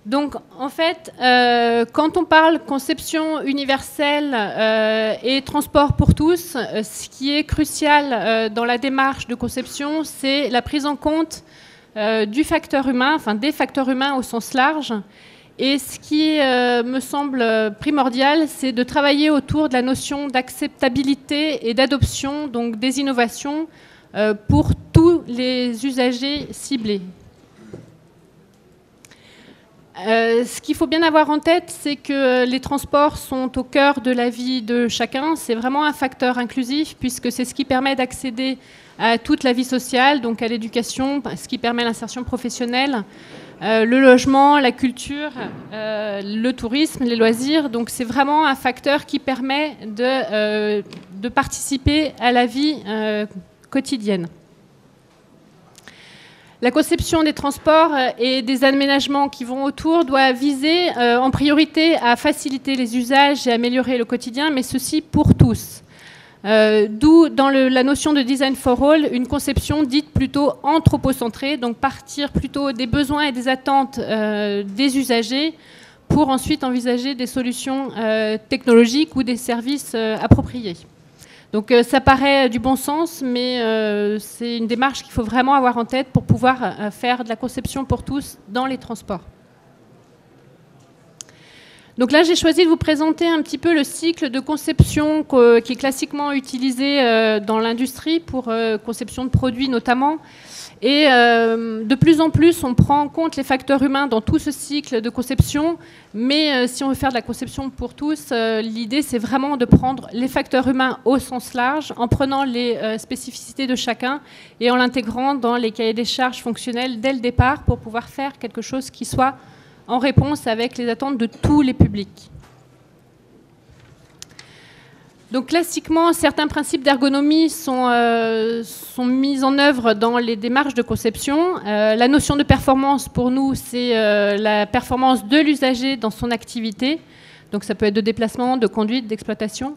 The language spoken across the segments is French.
Donc, en fait, quand on parle conception universelle et transport pour tous, ce qui est crucial dans la démarche de conception, c'est la prise en compte du facteur humain, enfin des facteurs humains au sens large. Et ce qui me semble primordial, c'est de travailler autour de la notion d'acceptabilité et d'adoption, donc des innovations, pour tous les usagers ciblés. Ce qu'il faut bien avoir en tête, c'est que les transports sont au cœur de la vie de chacun. C'est vraiment un facteur inclusif, puisque c'est ce qui permet d'accéder à toute la vie sociale, donc à l'éducation, ce qui permet l'insertion professionnelle, le logement, la culture, le tourisme, les loisirs. Donc c'est vraiment un facteur qui permet de participer à la vie quotidienne. La conception des transports et des aménagements qui vont autour doit viser en priorité à faciliter les usages et améliorer le quotidien, mais ceci pour tous. D'où, dans la notion de design for all, une conception dite plutôt anthropocentrée, donc partir plutôt des besoins et des attentes des usagers pour ensuite envisager des solutions technologiques ou des services appropriés. Donc ça paraît du bon sens, mais c'est une démarche qu'il faut vraiment avoir en tête pour pouvoir faire de la conception pour tous dans les transports. Donc là, j'ai choisi de vous présenter un petit peu le cycle de conception qui est classiquement utilisé dans l'industrie pour conception de produits notamment. Et de plus en plus, on prend en compte les facteurs humains dans tout ce cycle de conception. Mais si on veut faire de la conception pour tous, l'idée, c'est vraiment de prendre les facteurs humains au sens large, en prenant les spécificités de chacun et en l'intégrant dans les cahiers des charges fonctionnels dès le départ pour pouvoir faire quelque chose qui soit en réponse avec les attentes de tous les publics. Donc classiquement, certains principes d'ergonomie sont mis en œuvre dans les démarches de conception. La notion de performance, pour nous, c'est la performance de l'usager dans son activité. Donc ça peut être de déplacement, de conduite, d'exploitation.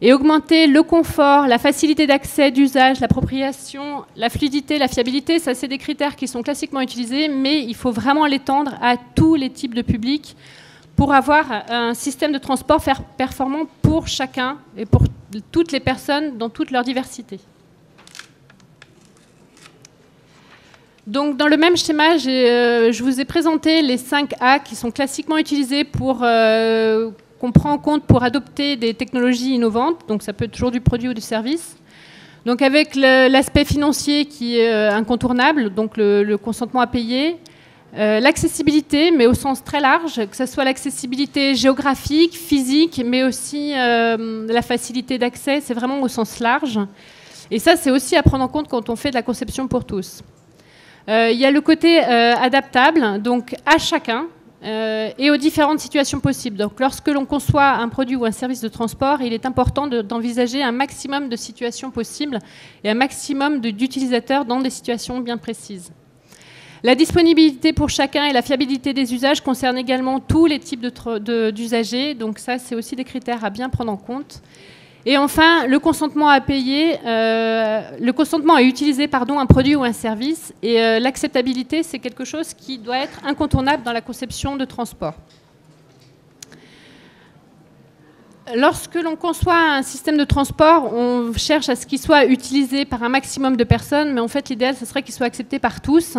Et augmenter le confort, la facilité d'accès, d'usage, l'appropriation, la fluidité, la fiabilité, ça c'est des critères qui sont classiquement utilisés, mais il faut vraiment l'étendre à tous les types de publics pour avoir un système de transport performant pour chacun et pour toutes les personnes dans toute leur diversité. Donc, dans le même schéma, je vous ai présenté les 5 A qui sont classiquement utilisés pour qu'on prend en compte pour adopter des technologies innovantes. Donc, ça peut être toujours du produit ou du service. Donc, avec l'aspect financier qui est incontournable, donc le consentement à payer. L'accessibilité, mais au sens très large, que ce soit l'accessibilité géographique, physique, mais aussi la facilité d'accès, c'est vraiment au sens large. Et ça, c'est aussi à prendre en compte quand on fait de la conception pour tous. Il y a le côté adaptable, donc à chacun, et aux différentes situations possibles. Donc lorsque l'on conçoit un produit ou un service de transport, il est important d'envisager un maximum de situations possibles et un maximum d'utilisateurs dans des situations bien précises. La disponibilité pour chacun et la fiabilité des usages concernent également tous les types d'usagers. Donc ça, c'est aussi des critères à bien prendre en compte. Et enfin, le consentement à payer, le consentement à utiliser un produit ou un service. Et l'acceptabilité, c'est quelque chose qui doit être incontournable dans la conception de transport. Lorsque l'on conçoit un système de transport, on cherche à ce qu'il soit utilisé par un maximum de personnes, mais en fait, l'idéal, ce serait qu'il soit accepté par tous.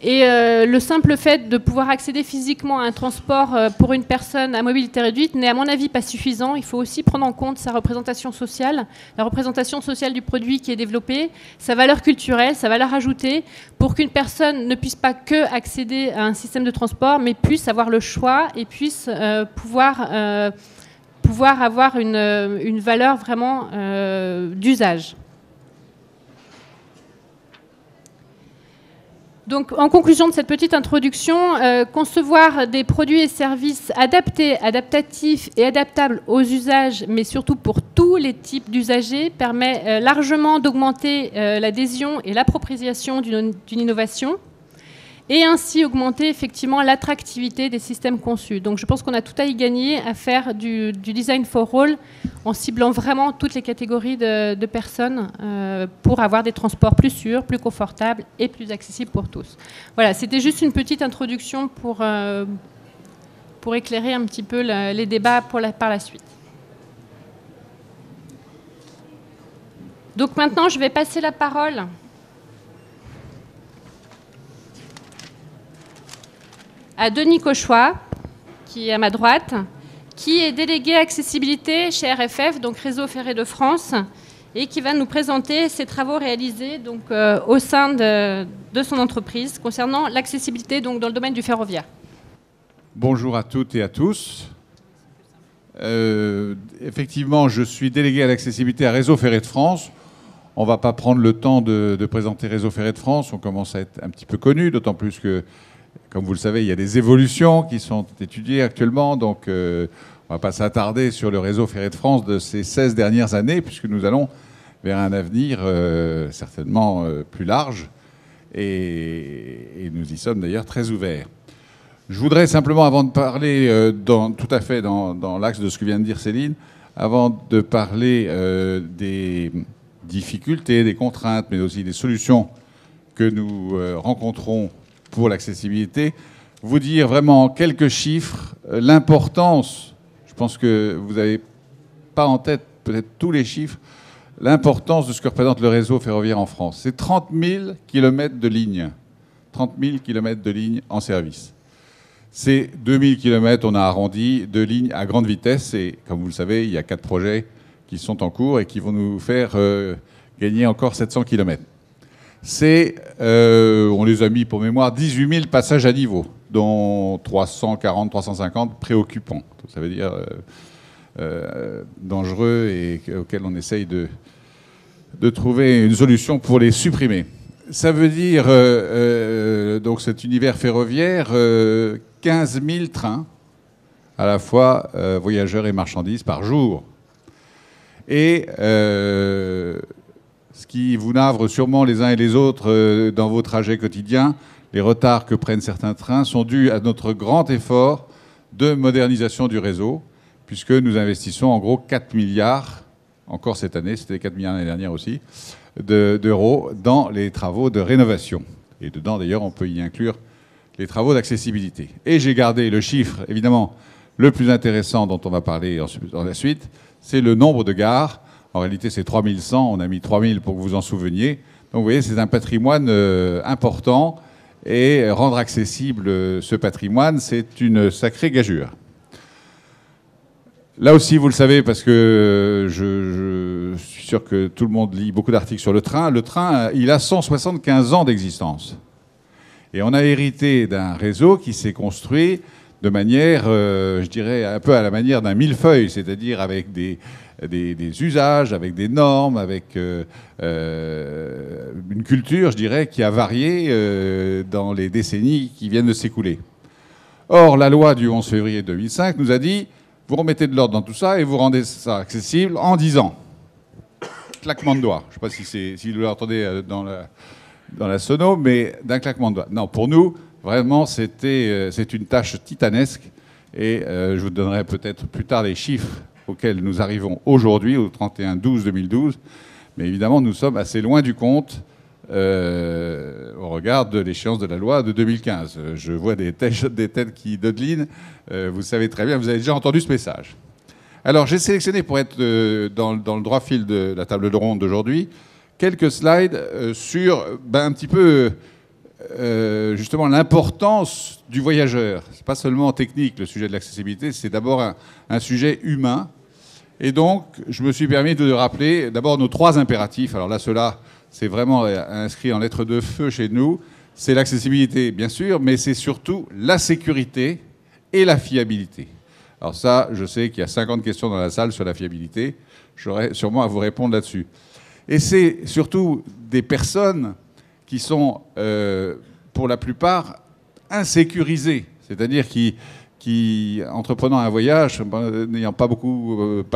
Et le simple fait de pouvoir accéder physiquement à un transport pour une personne à mobilité réduite n'est, à mon avis, pas suffisant. Il faut aussi prendre en compte sa représentation sociale, la représentation sociale du produit qui est développé, sa valeur culturelle, sa valeur ajoutée, pour qu'une personne ne puisse pas que accéder à un système de transport, mais puisse avoir le choix et puisse pouvoir avoir une valeur vraiment d'usage. Donc, en conclusion de cette petite introduction, concevoir des produits et services adaptés, adaptatifs et adaptables aux usages, mais surtout pour tous les types d'usagers, permet largement d'augmenter l'adhésion et l'appropriation d'une innovation. et ainsi augmenter effectivement l'attractivité des systèmes conçus. Donc je pense qu'on a tout à y gagner à faire du design for all en ciblant vraiment toutes les catégories de personnes pour avoir des transports plus sûrs, plus confortables et plus accessibles pour tous. Voilà, c'était juste une petite introduction pour éclairer un petit peu les débats par la suite. Donc maintenant, je vais passer la parole à Denis Cauchois, qui est à ma droite, qui est délégué accessibilité chez RFF, donc Réseau Ferré de France, et qui va nous présenter ses travaux réalisés donc, au sein de son entreprise concernant l'accessibilité donc, dans le domaine du ferroviaire. Bonjour à toutes et à tous. Effectivement, je suis délégué à l'accessibilité à Réseau Ferré de France. On ne va pas prendre le temps de présenter Réseau Ferré de France. On commence à être un petit peu connu, d'autant plus que, comme vous le savez, il y a des évolutions qui sont étudiées actuellement. Donc, on ne va pas s'attarder sur le Réseau Ferré de France de ces 16 dernières années, puisque nous allons vers un avenir certainement plus large. Et nous y sommes d'ailleurs très ouverts. Je voudrais simplement, avant de parler tout à fait dans l'axe de ce que vient de dire Céline, avant de parler des difficultés, des contraintes, mais aussi des solutions que nous rencontrons pour l'accessibilité, vous dire vraiment en quelques chiffres l'importance, je pense que vous n'avez pas en tête peut-être tous les chiffres, l'importance de ce que représente le réseau ferroviaire en France. C'est 30 000 km de lignes, 30 000 km de lignes en service. C'est 2000 km, on a arrondi, de lignes à grande vitesse. Et comme vous le savez, il y a 4 projets qui sont en cours et qui vont nous faire gagner encore 700 km. C'est, on les a mis pour mémoire, 18 000 passages à niveau, dont 340, 350 préoccupants. Ça veut dire dangereux et auxquels on essaye de trouver une solution pour les supprimer. Ça veut dire, donc cet univers ferroviaire, 15 000 trains, à la fois voyageurs et marchandises par jour. Et ce qui vous navre sûrement les uns et les autres dans vos trajets quotidiens, les retards que prennent certains trains sont dus à notre grand effort de modernisation du réseau, puisque nous investissons en gros 4 milliards, encore cette année, c'était 4 milliards l'année dernière aussi, d'euros dans les travaux de rénovation. Et dedans, d'ailleurs, on peut y inclure les travaux d'accessibilité. Et j'ai gardé le chiffre, évidemment, le plus intéressant dont on va parler dans la suite, c'est le nombre de gares. En réalité, c'est 3100, on a mis 3000 pour que vous en souveniez. Donc vous voyez, c'est un patrimoine important, et rendre accessible ce patrimoine, c'est une sacrée gageure. Là aussi, vous le savez, parce que je suis sûr que tout le monde lit beaucoup d'articles sur le train. Le train, il a 175 ans d'existence. Et on a hérité d'un réseau qui s'est construit de manière, je dirais, un peu à la manière d'un millefeuille, c'est-à-dire avec des usages, avec des normes, avec une culture, je dirais, qui a varié dans les décennies qui viennent de s'écouler. Or, la loi du 11 février 2005 nous a dit, vous remettez de l'ordre dans tout ça et vous rendez ça accessible en 10 ans. Claquement de doigts. Je ne sais pas si vous l'entendez dans la sono, mais d'un claquement de doigts. Non, pour nous, vraiment, c'est une tâche titanesque. Et je vous donnerai peut-être plus tard les chiffres auxquels nous arrivons aujourd'hui, au 31/12/2012. Mais évidemment, nous sommes assez loin du compte au regard de l'échéance de la loi de 2015. Je vois des têtes qui dodelinent. Vous savez très bien, vous avez déjà entendu ce message. Alors, j'ai sélectionné, pour être dans le droit fil de la table ronde d'aujourd'hui, quelques slides sur un petit peu justement l'importance du voyageur. Ce n'est pas seulement technique le sujet de l'accessibilité, c'est d'abord un sujet humain. Et donc, je me suis permis de rappeler d'abord nos 3 impératifs. Alors là, ceux-là, c'est vraiment inscrit en lettres de feu chez nous. C'est l'accessibilité, bien sûr, mais c'est surtout la sécurité et la fiabilité. Alors ça, je sais qu'il y a 50 questions dans la salle sur la fiabilité. J'aurai sûrement à vous répondre là-dessus. Et c'est surtout des personnes qui sont, pour la plupart, insécurisées, c'est-à-dire qui qui, entreprenant un voyage, n'ayant pas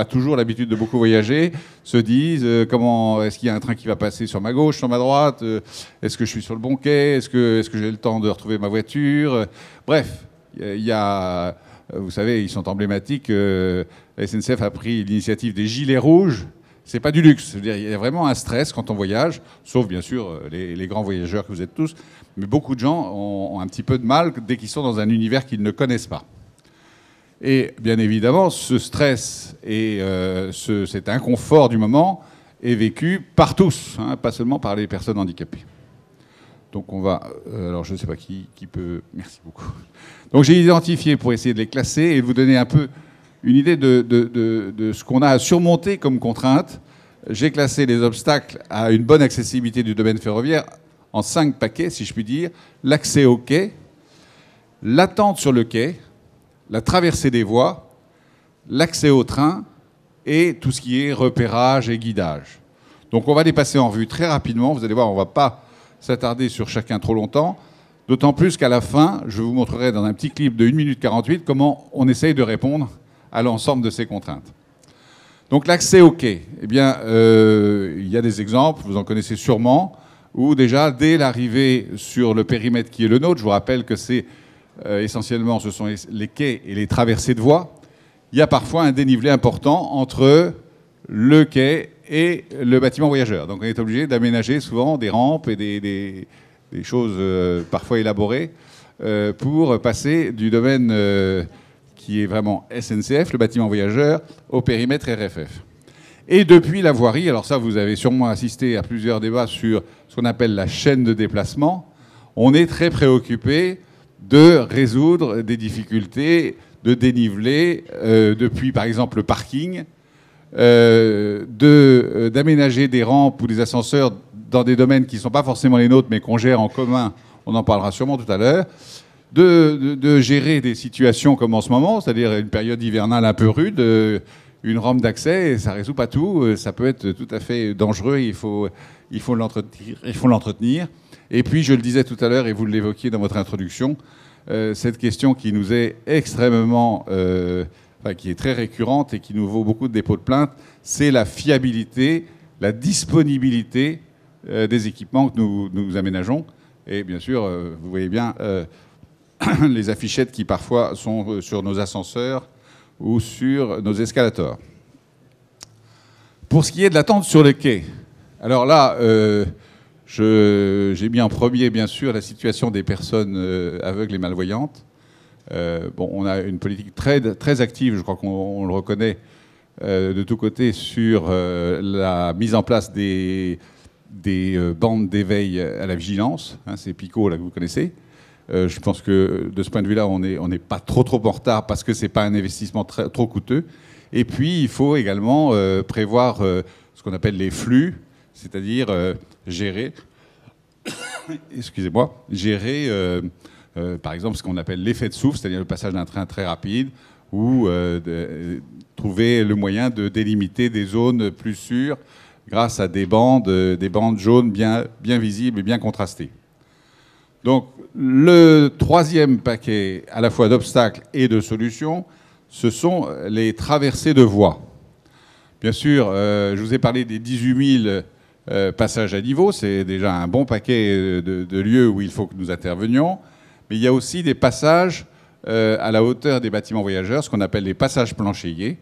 toujours l'habitude de beaucoup voyager, se disent comment est-ce qu'il y a un train qui va passer sur ma gauche, sur ma droite, est-ce que je suis sur le bon quai, est-ce que j'ai le temps de retrouver ma voiture. Bref, il y a, vous savez, ils sont emblématiques. La SNCF a pris l'initiative des gilets rouges. C'est pas du luxe. C'est-à-dire, il y a vraiment un stress quand on voyage, sauf bien sûr les grands voyageurs que vous êtes tous. Mais beaucoup de gens ont un petit peu de mal dès qu'ils sont dans un univers qu'ils ne connaissent pas. Et bien évidemment, ce stress et cet inconfort du moment est vécu par tous, hein, pas seulement par les personnes handicapées. Donc on va... alors je ne sais pas qui peut... Merci beaucoup. Donc j'ai identifié pour essayer de les classer et de vous donner un peu une idée de ce qu'on a à surmonter comme contrainte. J'ai classé les obstacles à une bonne accessibilité du domaine ferroviaire en 5 paquets, si je puis dire. L'accès au quai, l'attente sur le quai, la traversée des voies, l'accès au train et tout ce qui est repérage et guidage. Donc on va les passer en revue très rapidement. Vous allez voir, on ne va pas s'attarder sur chacun trop longtemps. D'autant plus qu'à la fin, je vous montrerai dans un petit clip de 1 minute 48 comment on essaye de répondre à l'ensemble de ces contraintes. Donc l'accès au quai, eh bien, il y a des exemples, vous en connaissez sûrement, où déjà, dès l'arrivée sur le périmètre qui est le nôtre, je vous rappelle que c'est essentiellement, ce sont les quais et les traversées de voies, il y a parfois un dénivelé important entre le quai et le bâtiment voyageur. Donc on est obligé d'aménager souvent des rampes et des choses parfois élaborées pour passer du domaine qui est vraiment SNCF, le bâtiment voyageur, au périmètre RFF. Et depuis la voirie, alors ça vous avez sûrement assisté à plusieurs débats sur ce qu'on appelle la chaîne de déplacement, on est très préoccupé de résoudre des difficultés de dénivelé depuis par exemple le parking, d'aménager des rampes ou des ascenseurs dans des domaines qui ne sont pas forcément les nôtres mais qu'on gère en commun, on en parlera sûrement tout à l'heure, de gérer des situations comme en ce moment, c'est-à-dire une période hivernale un peu rude, une rampe d'accès, ça ne résout pas tout, ça peut être tout à fait dangereux, il faut l'entretenir. Et puis, je le disais tout à l'heure, et vous l'évoquiez dans votre introduction, cette question qui nous est extrêmement, qui est très récurrente et qui nous vaut beaucoup de dépôts de plainte, c'est la fiabilité, la disponibilité des équipements que nous aménageons. Et bien sûr, vous voyez bien les affichettes qui parfois sont sur nos ascenseurs ou sur nos escalators. Pour ce qui est de l'attente sur le quai, alors là, j'ai mis en premier, bien sûr, la situation des personnes aveugles et malvoyantes. Bon, on a une politique très active, je crois qu'on le reconnaît, de tous côtés, sur la mise en place des bandes d'éveil à la vigilance, hein, ces picots là que vous connaissez. Je pense que de ce point de vue-là, on n'est pas trop en retard parce que ce n'est pas un investissement trop coûteux. Et puis, il faut également prévoir ce qu'on appelle les flux, c'est-à-dire gérer, par exemple, ce qu'on appelle l'effet de souffle, c'est-à-dire le passage d'un train très rapide, ou trouver le moyen de délimiter des zones plus sûres grâce à des bandes jaunes bien visibles et bien contrastées. Donc, le troisième paquet, à la fois d'obstacles et de solutions, ce sont les traversées de voies. Bien sûr, je vous ai parlé des 18 000 passages à niveau, c'est déjà un bon paquet de lieux où il faut que nous intervenions, mais il y a aussi des passages à la hauteur des bâtiments voyageurs, ce qu'on appelle les passages planchéiés,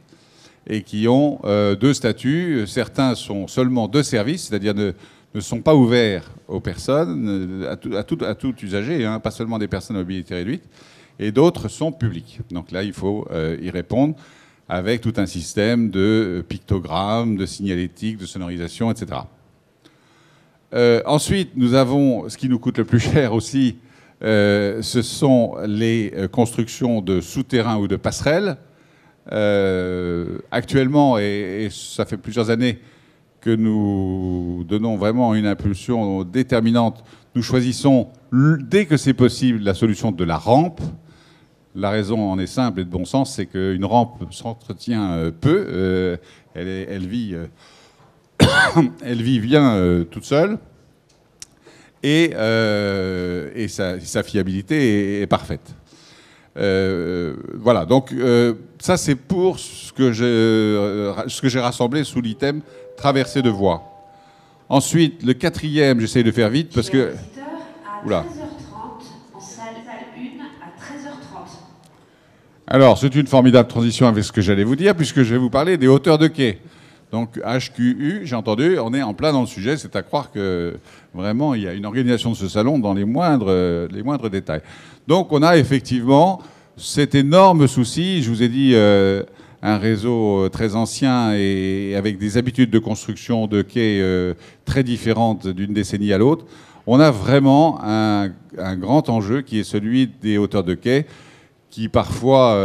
et qui ont 2 statuts. Certains sont seulement de service, c'est-à-dire ne sont pas ouverts aux personnes, à tout usager, hein, pas seulement des personnes à mobilité réduite, et d'autres sont publics. Donc là, il faut y répondre avec tout un système de pictogrammes, de signalétique, de sonorisation, etc. Ensuite, nous avons, ce qui nous coûte le plus cher aussi, ce sont les constructions de souterrains ou de passerelles. Actuellement, et ça fait plusieurs années que nous donnons vraiment une impulsion déterminante, nous choisissons, dès que c'est possible, la solution de la rampe. La raison en est simple et de bon sens, c'est qu'une rampe s'entretient peu, elle vit bien toute seule, et sa fiabilité est parfaite. Voilà, donc ça c'est pour ce que j'ai rassemblé sous l'item traversée de voies. Ensuite, le quatrième, j'essaie de faire vite parce que... Oula. 13h30, en salle 1 à 13h30. Alors, c'est une formidable transition avec ce que j'allais vous dire, puisque je vais vous parler des hauteurs de quai. Donc, HQU, j'ai entendu, on est en plein dans le sujet, c'est à croire que vraiment, il y a une organisation de ce salon dans les moindres détails. Donc, on a effectivement cet énorme souci, je vous ai dit, un réseau très ancien et avec des habitudes de construction de quais très différentes d'une décennie à l'autre. On a vraiment un grand enjeu qui est celui des hauteurs de quai, qui parfois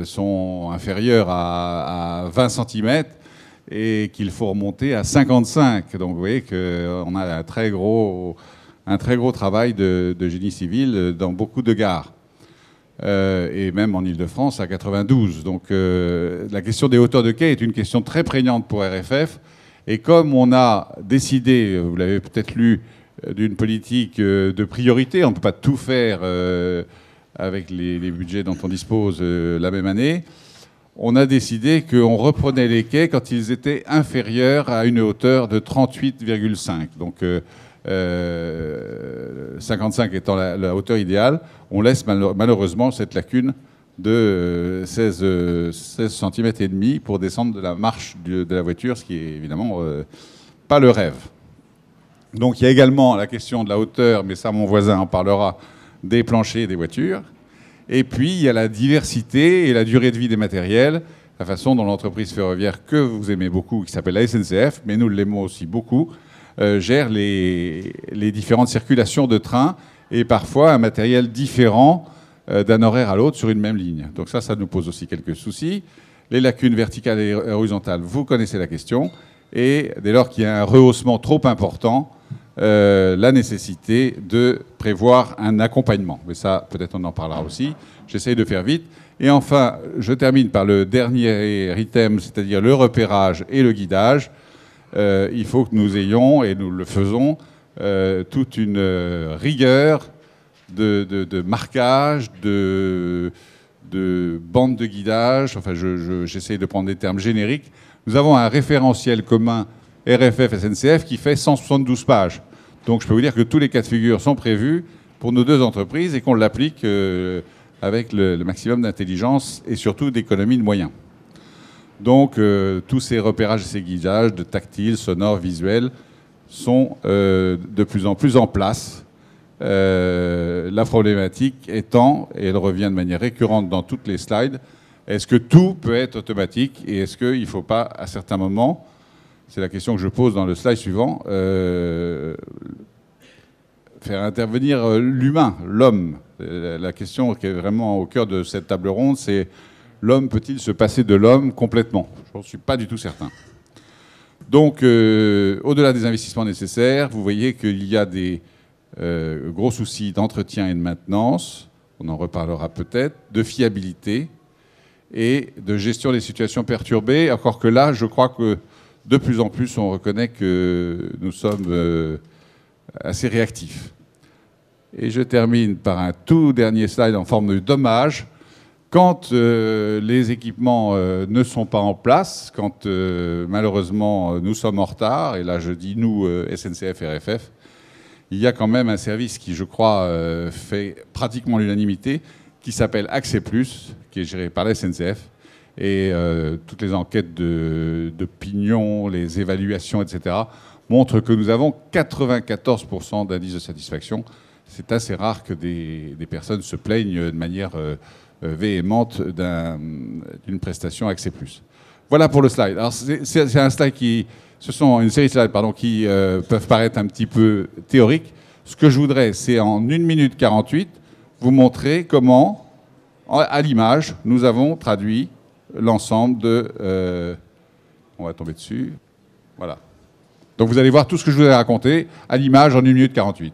sont inférieures à 20 cm et qu'il faut remonter à 55. Donc vous voyez qu'on a un très gros travail de génie civil dans beaucoup de gares. Et même en Ile-de-France à 92. Donc la question des hauteurs de quai est une question très prégnante pour RFF. Et comme on a décidé, vous l'avez peut-être lu, d'une politique de priorité, on ne peut pas tout faire avec les budgets dont on dispose la même année, on a décidé qu'on reprenait les quais quand ils étaient inférieurs à une hauteur de 38,5. Donc 55 étant la hauteur idéale, on laisse malheureusement cette lacune de 16 cm et demi pour descendre de la marche de la voiture, ce qui est évidemment pas le rêve. Donc il y a également la question de la hauteur, mais ça mon voisin en parlera, des planchers des voitures. Et puis il y a la diversité et la durée de vie des matériels, la façon dont l'entreprise ferroviaire que vous aimez beaucoup, qui s'appelle la SNCF, mais nous l'aimons aussi beaucoup, gère les différentes circulations de trains et parfois un matériel différent d'un horaire à l'autre sur une même ligne. Donc ça nous pose aussi quelques soucis. Les lacunes verticales et horizontales, vous connaissez la question. Et dès lors qu'il y a un rehaussement trop important, la nécessité de prévoir un accompagnement. Mais ça, peut-être on en parlera aussi. J'essaye de faire vite. Et enfin, je termine par le dernier item, c'est-à-dire le repérage et le guidage. Il faut que nous ayons, et nous le faisons, toute une rigueur de marquage, de bande de guidage. Enfin, j'essaye de prendre des termes génériques. Nous avons un référentiel commun RFF-SNCF qui fait 172 pages. Donc je peux vous dire que tous les cas de figure sont prévus pour nos deux entreprises et qu'on l'applique avec le maximum d'intelligence et surtout d'économie de moyens. Donc tous ces repérages et ces guidages de tactile, sonore, visuel sont de plus en plus en place. La problématique étant, et elle revient de manière récurrente dans toutes les slides, est-ce que tout peut être automatique et est-ce qu'il ne faut pas, à certains moments, c'est la question que je pose dans le slide suivant, faire intervenir l'humain, l'homme. La question qui est vraiment au cœur de cette table ronde, c'est l'homme peut-il se passer de l'homme complètement? Je n'en suis pas du tout certain. Donc, au-delà des investissements nécessaires, vous voyez qu'il y a des gros soucis d'entretien et de maintenance, on en reparlera peut-être, de fiabilité et de gestion des situations perturbées, encore que là, je crois que de plus en plus, on reconnaît que nous sommes assez réactifs. Et je termine par un tout dernier slide en forme de dommage. Quand les équipements ne sont pas en place, quand malheureusement nous sommes en retard, et là je dis nous, SNCF et RFF, il y a quand même un service qui, je crois, fait pratiquement l'unanimité, qui s'appelle Accès Plus, qui est géré par la SNCF. Et toutes les enquêtes d'opinion, les évaluations, etc., montrent que nous avons 94% d'indice de satisfaction. C'est assez rare que des personnes se plaignent de manière véhémente d'une prestation Accès Plus. Voilà pour le slide. Alors c'est un slide ce sont une série de slides qui peuvent paraître un petit peu théoriques. Ce que je voudrais, c'est en 1 minute 48, vous montrer comment, à l'image, nous avons traduit l'ensemble de... on va tomber dessus. Voilà. Donc vous allez voir tout ce que je vous ai raconté à l'image en 1 minute 48.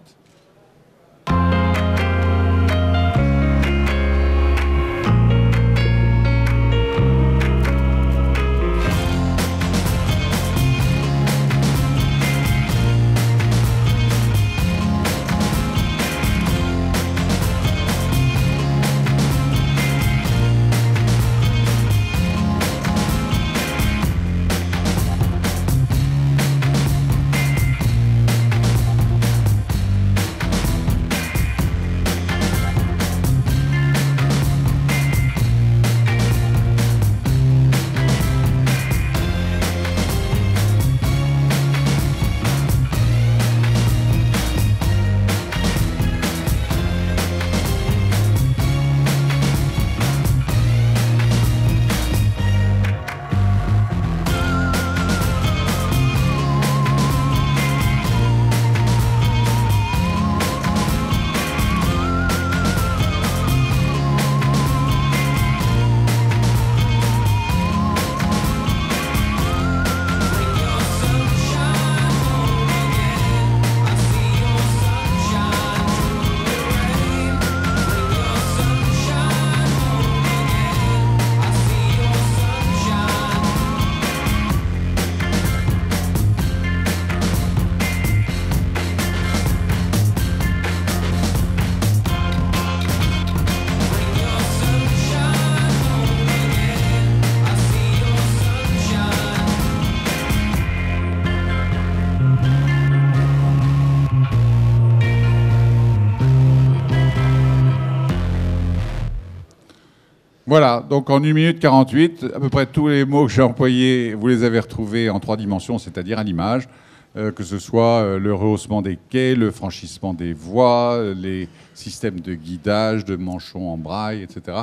Voilà, donc en 1 minute 48, à peu près tous les mots que j'ai employés, vous les avez retrouvés en 3 dimensions, c'est-à-dire à l'image, que ce soit le rehaussement des quais, le franchissement des voies, les systèmes de guidage, de manchons en braille, etc.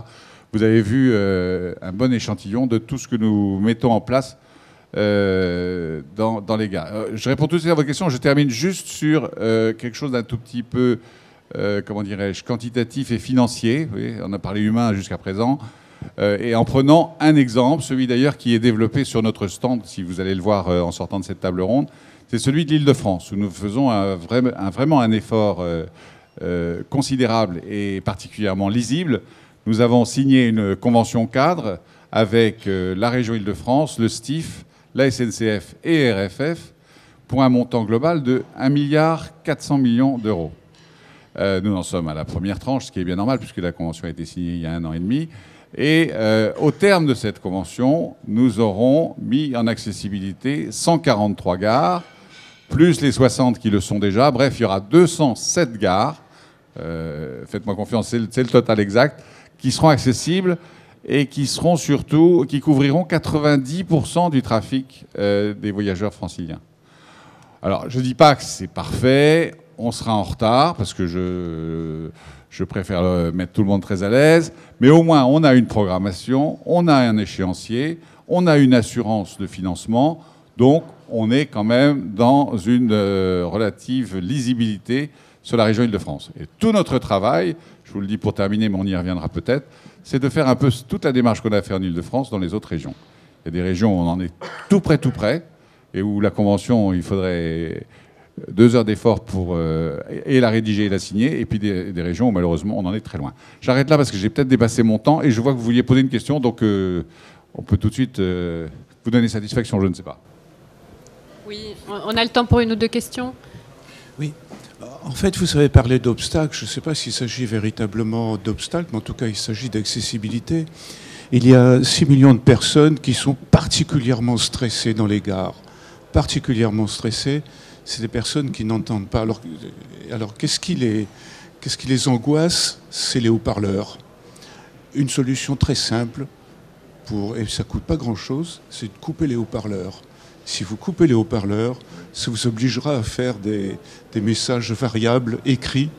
Vous avez vu un bon échantillon de tout ce que nous mettons en place dans les gares. Je réponds tout de suite à votre question, je termine juste sur quelque chose d'un tout petit peu... comment dirais-je, quantitatif et financier. Oui, on a parlé humain jusqu'à présent. Et en prenant un exemple, celui d'ailleurs qui est développé sur notre stand, si vous allez le voir en sortant de cette table ronde, c'est celui de l'Île-de-France, où nous faisons vraiment un effort considérable et particulièrement lisible. Nous avons signé une convention cadre avec la région Île-de-France, le STIF, la SNCF et RFF pour un montant global de 1,4 milliard d'euros. Nous en sommes à la première tranche, ce qui est bien normal puisque la convention a été signée il y a 1 an et demi. Et au terme de cette convention, nous aurons mis en accessibilité 143 gares, plus les 60 qui le sont déjà. Bref, il y aura 207 gares, faites-moi confiance, c'est le total exact, qui seront accessibles et qui couvriront 90% du trafic des voyageurs franciliens. Alors, je ne dis pas que c'est parfait. On sera en retard parce que je préfère mettre tout le monde très à l'aise. Mais au moins, on a une programmation, on a un échéancier, on a une assurance de financement. Donc, on est quand même dans une relative lisibilité sur la région Île-de-France. Et tout notre travail, je vous le dis pour terminer, mais on y reviendra peut-être, c'est de faire un peu toute la démarche qu'on a fait en Île-de-France dans les autres régions. Il y a des régions où on en est tout près, et où la convention, il faudrait 2 heures d'effort pour et la rédiger et la signer, et puis des régions où malheureusement on en est très loin. J'arrête là parce que j'ai peut-être dépassé mon temps et je vois que vous vouliez poser une question, donc on peut tout de suite vous donner satisfaction, je ne sais pas. Oui, on a le temps pour 1 ou 2 questions. Oui, en fait vous avez parlé d'obstacles, je ne sais pas s'il s'agit véritablement d'obstacles, mais en tout cas il s'agit d'accessibilité. Il y a 6 millions de personnes qui sont particulièrement stressées dans les gares, particulièrement stressées. C'est des personnes qui n'entendent pas. Alors qu'est-ce qui les angoisse? C'est les haut-parleurs. Une solution très simple, et ça ne coûte pas grand-chose, c'est de couper les haut-parleurs. Si vous coupez les haut-parleurs, ça vous obligera à faire des messages variables écrits,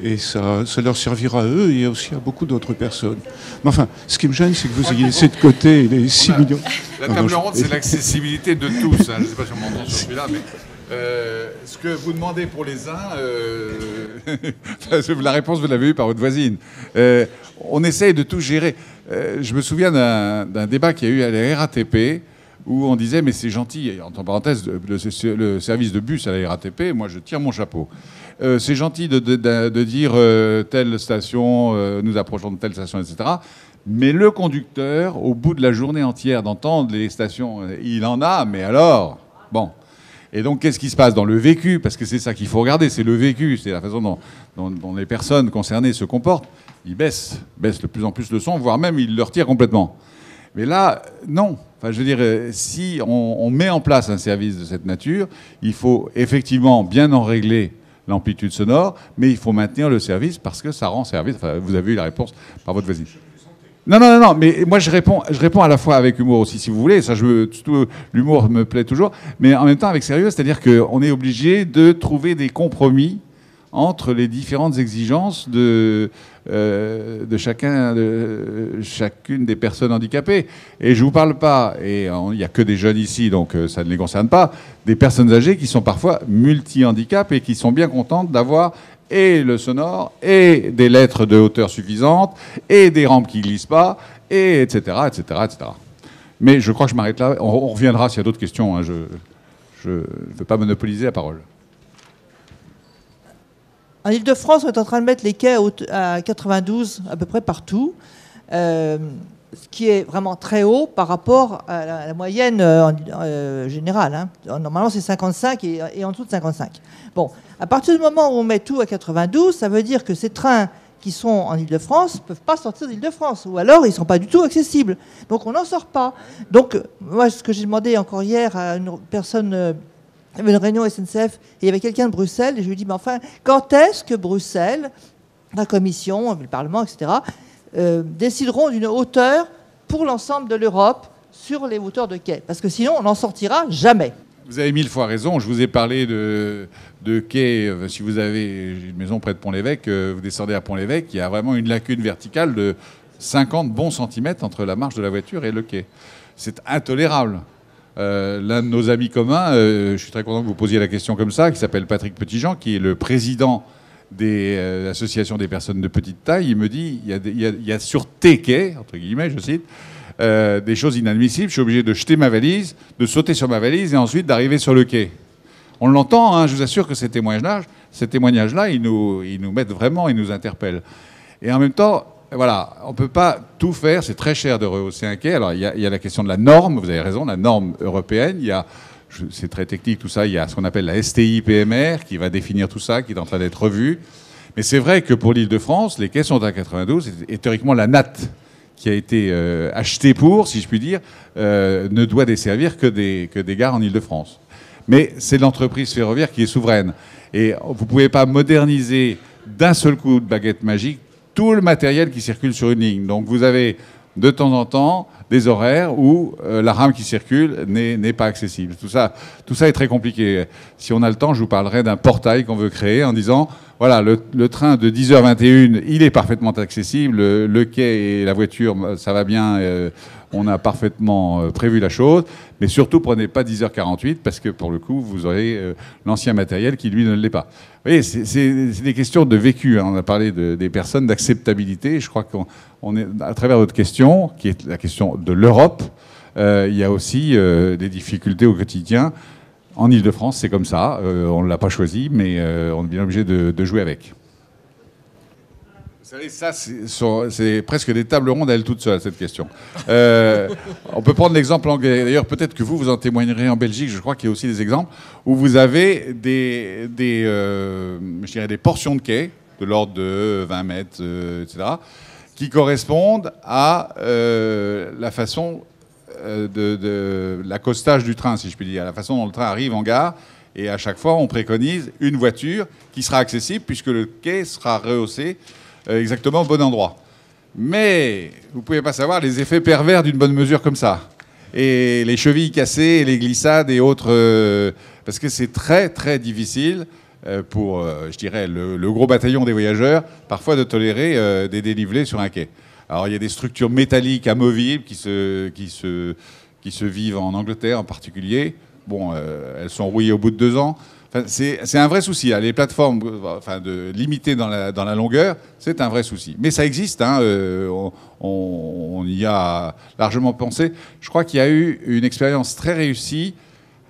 et ça leur servira à eux et aussi à beaucoup d'autres personnes. Mais enfin, ce qui me gêne, c'est que vous ayez laissé de côté les 6 millions... La table ronde, c'est l'accessibilité de tous. Je ne sais pas si on m'entend sur celui-là, mais... ce que vous demandez pour les uns, la réponse vous l'avez eue par votre voisine. On essaye de tout gérer. Je me souviens d'un débat qu'il y a eu à la RATP où on disait mais c'est gentil, entre parenthèses, le service de bus à la RATP, moi je tire mon chapeau. C'est gentil de dire telle station, nous approchons de telle station, etc. Mais le conducteur, au bout de la journée entière d'entendre les stations, il en a, mais alors, bon... Et donc, qu'est-ce qui se passe dans le vécu? Parce que c'est ça qu'il faut regarder, c'est le vécu, c'est la façon dont les personnes concernées se comportent. Ils baissent de plus en plus le son, voire même ils le retirent complètement. Mais là, non. Enfin, je veux dire, si on met en place un service de cette nature, il faut effectivement bien en régler l'amplitude sonore, mais il faut maintenir le service parce que ça rend service. Enfin, vous avez eu la réponse par votre voisine. Non, mais moi je réponds à la fois avec humour aussi, si vous voulez. Ça, l'humour me plaît toujours, mais en même temps avec sérieux, c'est-à-dire qu'on est obligé de trouver des compromis entre les différentes exigences de chacune des personnes handicapées. Et je vous parle pas, et il n'y a que des jeunes ici, donc ça ne les concerne pas, des personnes âgées qui sont parfois multi-handicap et qui sont bien contentes d'avoir et le sonore, et des lettres de hauteur suffisante, et des rampes qui ne glissent pas, et etc., etc., etc. Mais je crois que je m'arrête là. On reviendra s'il y a d'autres questions. Hein. Je ne veux pas monopoliser la parole. En Ile-de-France, on est en train de mettre les quais à 92 à peu près partout, ce qui est vraiment très haut par rapport à la moyenne générale. Hein. Normalement, c'est 55 et en dessous de 55. Bon, à partir du moment où on met tout à 92, ça veut dire que ces trains qui sont en Ile-de-France ne peuvent pas sortir d'Ile-de-France, ou alors ils ne sont pas du tout accessibles. Donc on n'en sort pas. Donc moi, ce que j'ai demandé encore hier à une personne... Il y avait une réunion SNCF et il y avait quelqu'un de Bruxelles et je lui ai dit, mais enfin, quand est-ce que Bruxelles, la Commission, le Parlement, etc., décideront d'une hauteur pour l'ensemble de l'Europe sur les hauteurs de quai. Parce que sinon, on n'en sortira jamais. Vous avez 1000 fois raison. Je vous ai parlé de quai. Si vous avez une maison près de Pont-l'Évêque, vous descendez à Pont-l'Évêque, il y a vraiment une lacune verticale de 50 bons centimètres entre la marche de la voiture et le quai. C'est intolérable. L'un de nos amis communs, je suis très content que vous posiez la question comme ça, qui s'appelle Patrick Petitjean, qui est le président des associations des personnes de petite taille, il me dit il y a sur tes quais, entre guillemets, je cite, des choses inadmissibles. Je suis obligé de jeter ma valise, de sauter sur ma valise et ensuite d'arriver sur le quai. On l'entend, hein, je vous assure que ces témoignages-là, ils nous mettent vraiment, ils nous interpellent. Et en même temps, voilà, on ne peut pas tout faire, c'est très cher de rehausser un quai. Alors il y a la question de la norme, vous avez raison, la norme européenne, c'est très technique tout ça, il y a ce qu'on appelle la STI PMR qui va définir tout ça, qui est en train d'être revue. Mais c'est vrai que pour l'Île-de-France, les quais sont à 92 et théoriquement la NAT qui a été achetée pour, si je puis dire, ne doit desservir que des gares en Île-de-France. Mais c'est l'entreprise ferroviaire qui est souveraine. Et vous ne pouvez pas moderniser d'un seul coup de baguette magique tout le matériel qui circule sur une ligne. Donc vous avez de temps en temps des horaires où la rame qui circule n'est pas accessible. Tout ça est très compliqué. Si on a le temps, je vous parlerai d'un portail qu'on veut créer en disant, voilà, le train de 10h21, il est parfaitement accessible, le quai et la voiture, ça va bien, on a parfaitement prévu la chose, mais surtout prenez pas 10h48 parce que pour le coup, vous aurez l'ancien matériel qui, lui, ne l'est pas. Vous voyez, c'est des questions de vécu, hein. On a parlé des personnes, d'acceptabilité. Je crois qu'on est, à travers votre question, qui est la question de l'Europe, il y a aussi des difficultés au quotidien. En Île-de-France, c'est comme ça. On ne l'a pas choisi, mais on est bien obligé de jouer avec. Vous savez, ça, c'est presque des tables rondes à elles toutes seules, cette question. On peut prendre l'exemple anglais. D'ailleurs, peut-être que vous en témoignerez en Belgique. Je crois qu'il y a aussi des exemples où vous avez je dirais des portions de quai, de l'ordre de 20 mètres, etc., qui correspondent à la façon de l'accostage du train, si je puis dire, la façon dont le train arrive en gare. Et à chaque fois, on préconise une voiture qui sera accessible puisque le quai sera rehaussé exactement au bon endroit. Mais vous ne pouvez pas savoir les effets pervers d'une bonne mesure comme ça. Et les chevilles cassées, les glissades et autres... parce que c'est très, très difficile pour, je dirais, le gros bataillon des voyageurs, parfois de tolérer des dénivelés sur un quai. Alors il y a des structures métalliques amovibles qui se vivent en Angleterre en particulier. Bon, elles sont rouillées au bout de 2 ans. Enfin, c'est un vrai souci. Les plateformes, limitées dans la longueur, c'est un vrai souci. Mais ça existe. Hein, on y a largement pensé. Je crois qu'il y a eu une expérience très réussie.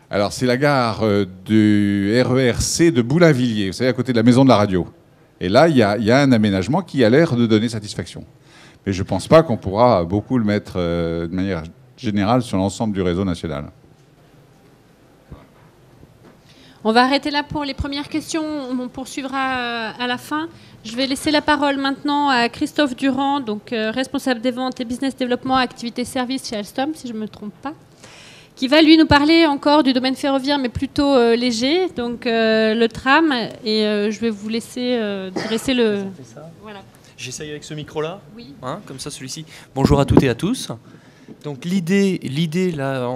Alors c'est la gare du RERC de Boulainvilliers, vous savez, à côté de la maison de la radio. Et là, il y a un aménagement qui a l'air de donner satisfaction. Mais je ne pense pas qu'on pourra beaucoup le mettre de manière générale sur l'ensemble du réseau national. On va arrêter là pour les premières questions. On poursuivra à la fin. Je vais laisser la parole maintenant à Christophe Durand, donc responsable des ventes et business développement, activité service chez Alstom, si je ne me trompe pas, qui va lui nous parler encore du domaine ferroviaire, mais plutôt léger, donc le tram. Et je vais vous laisser dresser le... Voilà. J'essaye avec ce micro-là, oui. Hein, comme ça celui-ci. Bonjour à toutes et à tous. Donc l'idée là,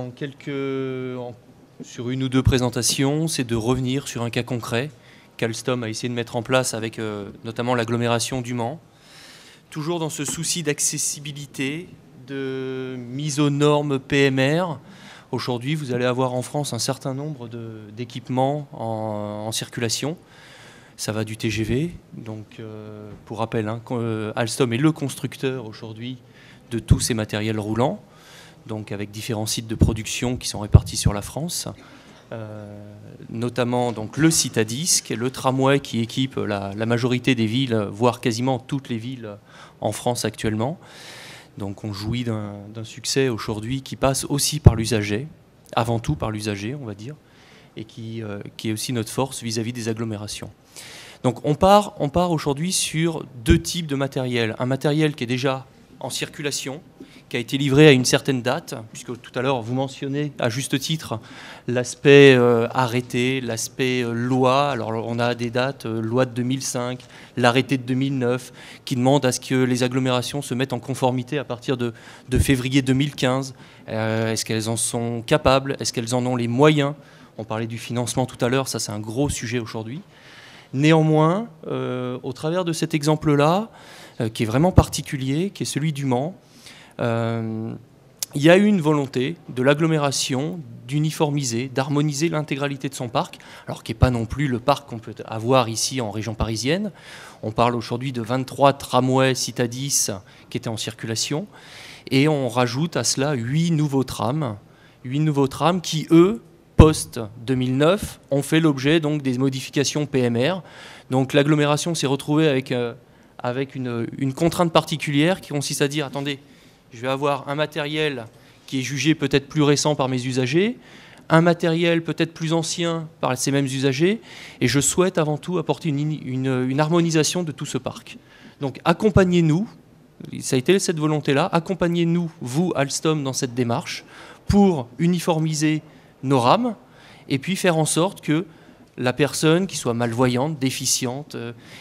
sur une ou deux présentations, c'est de revenir sur un cas concret qu'Alstom a essayé de mettre en place avec notamment l'agglomération du Mans. Toujours dans ce souci d'accessibilité, de mise aux normes PMR. Aujourd'hui, vous allez avoir en France un certain nombre d'équipements en circulation. Ça va du TGV, donc pour rappel, hein, Alstom est le constructeur aujourd'hui de tous ces matériels roulants, donc avec différents sites de production qui sont répartis sur la France, notamment donc, le site à disque, le tramway qui équipe la majorité des villes, voire quasiment toutes les villes en France actuellement. Donc on jouit d'un succès aujourd'hui qui passe aussi par l'usager, avant tout par l'usager, on va dire, et qui est aussi notre force vis-à-vis des agglomérations. Donc on part aujourd'hui sur 2 types de matériel. Un matériel qui est déjà en circulation, qui a été livré à une certaine date, puisque tout à l'heure vous mentionnez à juste titre l'aspect arrêté, l'aspect loi. Alors on a des dates, loi de 2005, l'arrêté de 2009, qui demande à ce que les agglomérations se mettent en conformité à partir de février 2015. Est-ce qu'elles en sont capables? Est-ce qu'elles en ont les moyens? On parlait du financement tout à l'heure, ça c'est un gros sujet aujourd'hui. Néanmoins, au travers de cet exemple-là, qui est vraiment particulier, qui est celui du Mans, il y a eu une volonté de l'agglomération d'uniformiser, d'harmoniser l'intégralité de son parc, alors qui n'est pas non plus le parc qu'on peut avoir ici en région parisienne. On parle aujourd'hui de 23 tramways Citadis qui étaient en circulation, et on rajoute à cela 8 nouveaux trams qui, eux, post-2009, ont fait l'objet donc des modifications PMR. Donc l'agglomération s'est retrouvée avec une contrainte particulière qui consiste à dire, attendez, je vais avoir un matériel qui est jugé peut-être plus récent par mes usagers, un matériel peut-être plus ancien par ces mêmes usagers, et je souhaite avant tout apporter une harmonisation de tout ce parc. Donc accompagnez-nous, ça a été cette volonté-là, accompagnez-nous, vous, Alstom, dans cette démarche, pour uniformiser nos rames, et puis faire en sorte que la personne qui soit malvoyante, déficiente,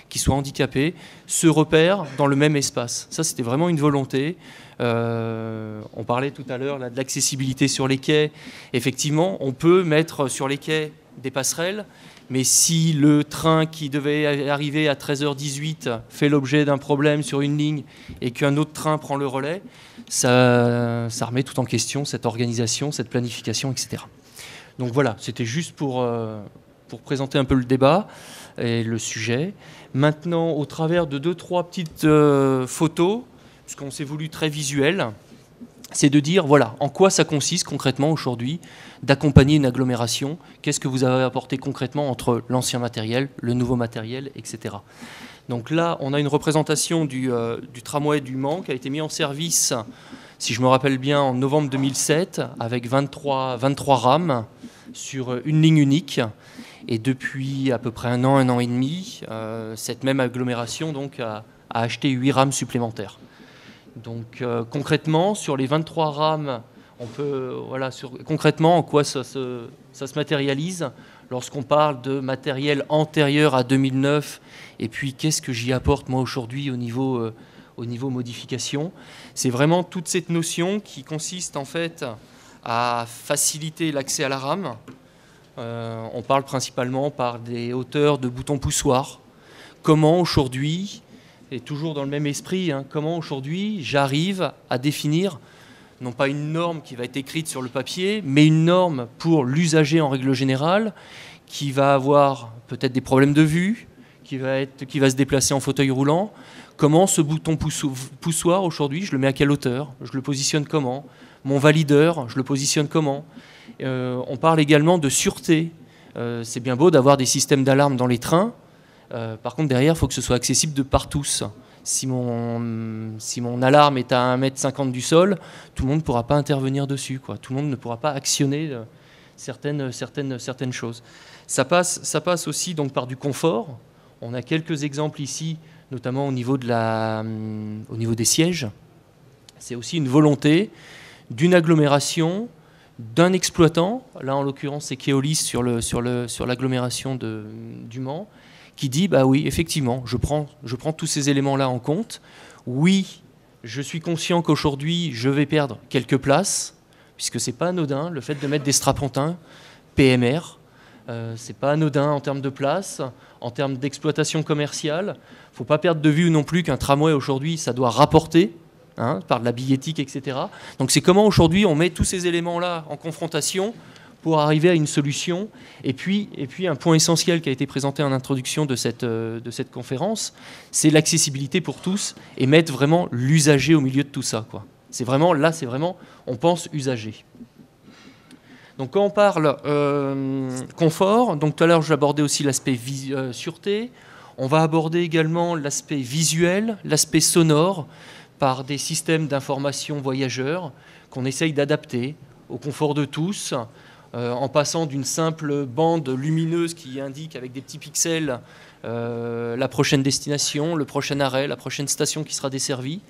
qui soit handicapée, se repère dans le même espace. Ça, c'était vraiment une volonté. On parlait tout à l'heure de l'accessibilité sur les quais. Effectivement, on peut mettre sur les quais des passerelles, mais si le train qui devait arriver à 13h18 fait l'objet d'un problème sur une ligne et qu'un autre train prend le relais, ça remet tout en question, cette organisation, cette planification, etc. Donc voilà, c'était juste pour présenter un peu le débat et le sujet. Maintenant, au travers de 2-3 petites photos, puisqu'on s'est voulu très visuel, c'est de dire, voilà, en quoi ça consiste concrètement aujourd'hui d'accompagner une agglomération, qu'est-ce que vous avez apporté concrètement entre l'ancien matériel, le nouveau matériel, etc. Donc là, on a une représentation du tramway du Mans qui a été mis en service, si je me rappelle bien, en novembre 2007, avec 23 rames sur une ligne unique. Et depuis à peu près un an et demi, cette même agglomération donc, a acheté 8 rames supplémentaires. Donc concrètement, sur les 23 rames, on peut, voilà, concrètement, en quoi ça se matérialise lorsqu'on parle de matériel antérieur à 2009, et puis qu'est-ce que j'y apporte moi aujourd'hui au niveau modification. C'est vraiment toute cette notion qui consiste en fait à faciliter l'accès à la rame. On parle principalement par des hauteurs de boutons poussoirs. Comment aujourd'hui, et toujours dans le même esprit, comment aujourd'hui j'arrive à définir non pas une norme qui va être écrite sur le papier, mais une norme pour l'usager en règle générale, qui va avoir peut-être des problèmes de vue, qui va se déplacer en fauteuil roulant. Comment ce bouton poussoir aujourd'hui, je le mets à quelle hauteur? Je le positionne comment? Mon valideur, je le positionne comment? On parle également de sûreté. C'est bien beau d'avoir des systèmes d'alarme dans les trains. Par contre, derrière, il faut que ce soit accessible de par tous. Si mon alarme est à 1,50 m du sol, tout le monde ne pourra pas intervenir dessus, quoi. Tout le monde ne pourra pas actionner certaines choses. Ça passe aussi donc, par du confort. On a quelques exemples ici, notamment au niveau des sièges. C'est aussi une volonté d'une agglomération, d'un exploitant, là en l'occurrence c'est Keolis sur l'agglomération du Mans, qui dit bah oui, effectivement, je prends tous ces éléments-là en compte. Oui, je suis conscient qu'aujourd'hui je vais perdre quelques places, puisque c'est pas anodin le fait de mettre des strapontins PMR. C'est pas anodin en termes de place, en termes d'exploitation commerciale. Il ne faut pas perdre de vue non plus qu'un tramway aujourd'hui, ça doit rapporter, par de la billettique, etc. Donc c'est comment aujourd'hui on met tous ces éléments-là en confrontation pour arriver à une solution. Et puis un point essentiel qui a été présenté en introduction de cette conférence, c'est l'accessibilité pour tous et mettre vraiment l'usager au milieu de tout ça, quoi. C'est vraiment, on pense usager. Donc quand on parle confort, donc tout à l'heure j'abordais aussi l'aspect sûreté, on va aborder également l'aspect visuel, l'aspect sonore, par des systèmes d'information voyageurs qu'on essaye d'adapter au confort de tous, en passant d'une simple bande lumineuse qui indique avec des petits pixels la prochaine destination, le prochain arrêt, la prochaine station qui sera desservie.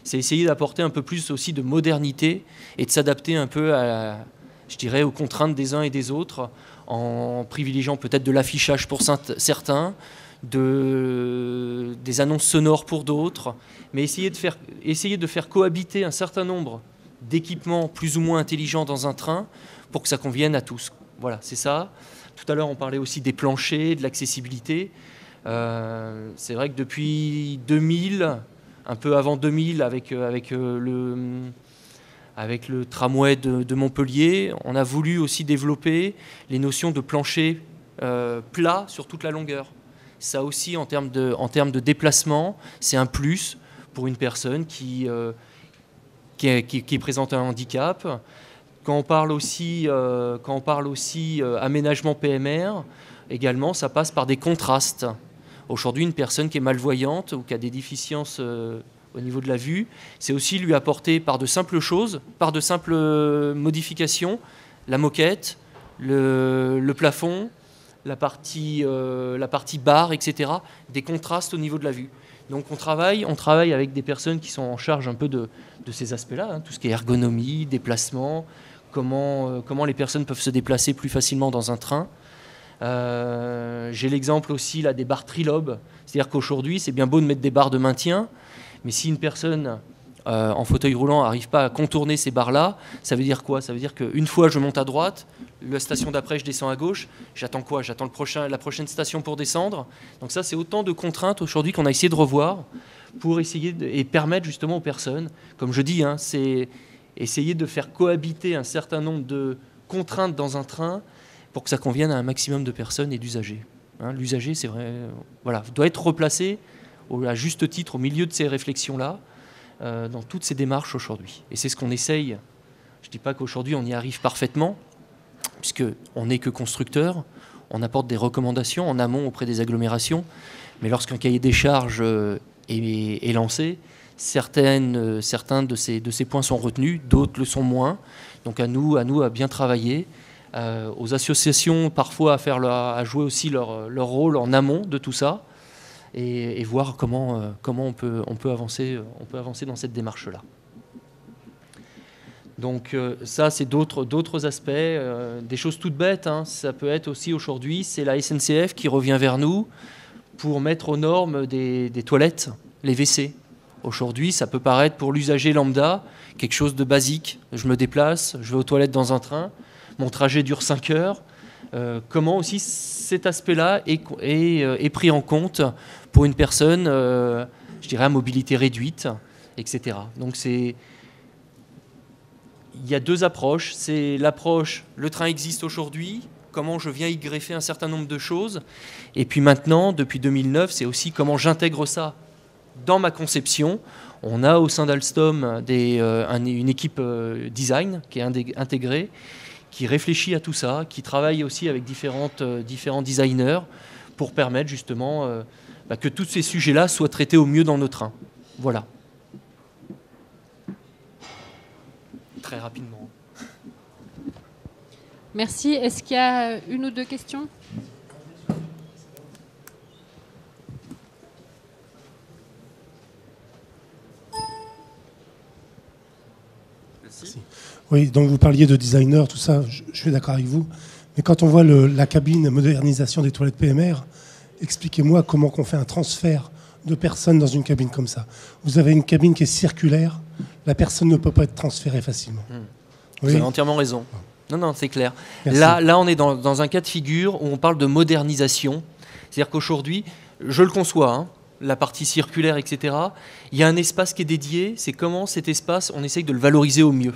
C'est essayer d'apporter un peu plus aussi de modernité et de s'adapter un peu je dirais, aux contraintes des uns et des autres, en privilégiant peut-être de l'affichage pour certains, des annonces sonores pour d'autres, mais essayer de faire cohabiter un certain nombre d'équipements plus ou moins intelligents dans un train pour que ça convienne à tous. Voilà, c'est ça. Tout à l'heure, on parlait aussi des planchers, de l'accessibilité. C'est vrai que depuis 2000, un peu avant 2000, avec le tramway de Montpellier, on a voulu aussi développer les notions de plancher plat sur toute la longueur. Ça aussi, en termes de déplacement, c'est un plus pour une personne qui présente un handicap. Quand on parle aussi aménagement PMR, également, ça passe par des contrastes. Aujourd'hui, une personne qui est malvoyante ou qui a des déficiences au niveau de la vue, c'est aussi lui apporter par de simples choses, par de simples modifications, la moquette, le plafond, la partie barre, etc., des contrastes au niveau de la vue. Donc on travaille avec des personnes qui sont en charge un peu de ces aspects-là, hein, tout ce qui est ergonomie, déplacement, comment les personnes peuvent se déplacer plus facilement dans un train. J'ai l'exemple aussi là, des barres trilobes, c'est-à-dire qu'aujourd'hui c'est bien beau de mettre des barres de maintien, mais si une personne en fauteuil roulant n'arrive pas à contourner ces barres-là, ça veut dire quoi? Ça veut dire qu'une fois je monte à droite, la station d'après je descends à gauche, j'attends quoi? J'attends la prochaine station pour descendre. Donc ça c'est autant de contraintes aujourd'hui qu'on a essayé de revoir pour essayer et permettre justement aux personnes, comme je dis, hein, c'est essayer de faire cohabiter un certain nombre de contraintes dans un train pour que ça convienne à un maximum de personnes et d'usagers. Hein, l'usager, c'est vrai, voilà, doit être replacé à juste titre au milieu de ces réflexions-là, dans toutes ces démarches aujourd'hui. Et c'est ce qu'on essaye. Je ne dis pas qu'aujourd'hui on y arrive parfaitement, puisqu'on n'est que constructeur, on apporte des recommandations en amont auprès des agglomérations, mais lorsqu'un cahier des charges est lancé, certains de ces points sont retenus, d'autres le sont moins. Donc à nous à bien travailler, aux associations parfois à jouer aussi leur rôle en amont de tout ça, et voir comment on peut avancer dans cette démarche-là. Donc ça, c'est d'autres aspects, des choses toutes bêtes. Hein. Ça peut être aussi aujourd'hui, c'est la SNCF qui revient vers nous pour mettre aux normes des toilettes, les WC. Aujourd'hui, ça peut paraître pour l'usager lambda quelque chose de basique. Je me déplace, je vais aux toilettes dans un train, mon trajet dure 5 heures. Comment aussi cet aspect-là est pris en compte pour une personne, je dirais, à mobilité réduite, etc. Donc il y a deux approches. C'est l'approche, le train existe aujourd'hui, comment je viens y greffer un certain nombre de choses. Et puis maintenant, depuis 2009, c'est aussi comment j'intègre ça dans ma conception. On a au sein d'Alstom une équipe design qui est intégrée, qui réfléchit à tout ça, qui travaille aussi avec différents designers pour permettre justement que tous ces sujets-là soient traités au mieux dans nos trains. Voilà. Très rapidement. Merci. Est-ce qu'il y a une ou deux questions ? Merci. Oui, donc vous parliez de designer, tout ça, je suis d'accord avec vous. Mais quand on voit la cabine modernisation des toilettes PMR, expliquez-moi comment on fait un transfert de personnes dans une cabine comme ça. Vous avez une cabine qui est circulaire, la personne ne peut pas être transférée facilement. Vous avez entièrement raison. Non, c'est clair. Merci. Là, on est dans un cas de figure où on parle de modernisation. C'est-à-dire qu'aujourd'hui, je le conçois, hein, la partie circulaire, etc. Il y a un espace qui est dédié. C'est comment cet espace, on essaye de le valoriser au mieux.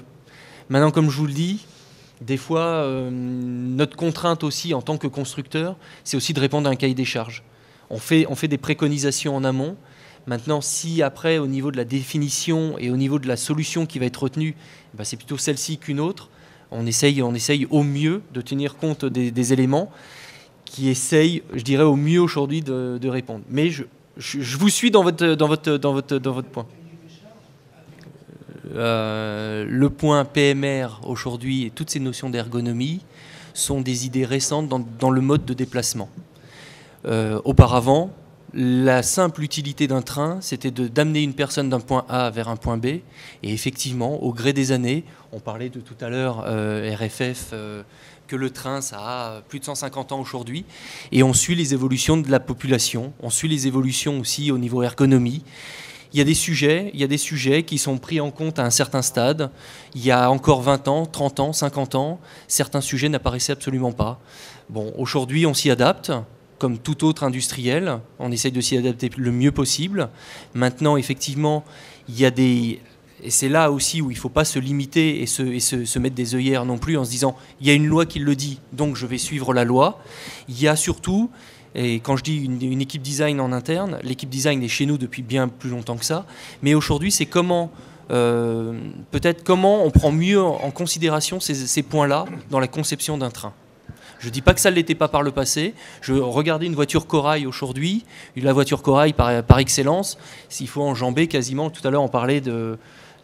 Maintenant, comme je vous le dis, des fois, notre contrainte aussi en tant que constructeur, c'est aussi de répondre à un cahier des charges. On fait des préconisations en amont. Maintenant, si après, au niveau de la définition et au niveau de la solution qui va être retenue, c'est plutôt celle-ci qu'une autre, on essaye au mieux de tenir compte des éléments qui essayent, je dirais, au mieux aujourd'hui de répondre. Mais je vous suis dans votre point. Le point PMR aujourd'hui et toutes ces notions d'ergonomie sont des idées récentes dans le mode de déplacement. Auparavant, la simple utilité d'un train, c'était d'amener une personne d'un point A vers un point B. Et effectivement, au gré des années, on parlait de tout à l'heure, RFF, que le train, ça a plus de 150 ans aujourd'hui. Et on suit les évolutions de la population, on suit les évolutions aussi au niveau ergonomie. Il y a des sujets qui sont pris en compte à un certain stade. Il y a encore 20 ans, 30 ans, 50 ans, certains sujets n'apparaissaient absolument pas. Bon, aujourd'hui, on s'y adapte. Comme tout autre industriel, on essaye de s'y adapter le mieux possible. Maintenant, effectivement, il y a des... Et c'est là aussi où il ne faut pas se limiter et se mettre des œillères non plus en se disant « il y a une loi qui le dit, donc je vais suivre la loi ». Il y a surtout, et quand je dis une équipe design en interne, l'équipe design est chez nous depuis bien plus longtemps que ça, mais aujourd'hui, c'est comment... peut-être comment on prend mieux en considération ces points-là dans la conception d'un train. Je ne dis pas que ça ne l'était pas par le passé. Je regardais une voiture corail aujourd'hui, la voiture corail par excellence, s'il faut enjamber quasiment, tout à l'heure on parlait de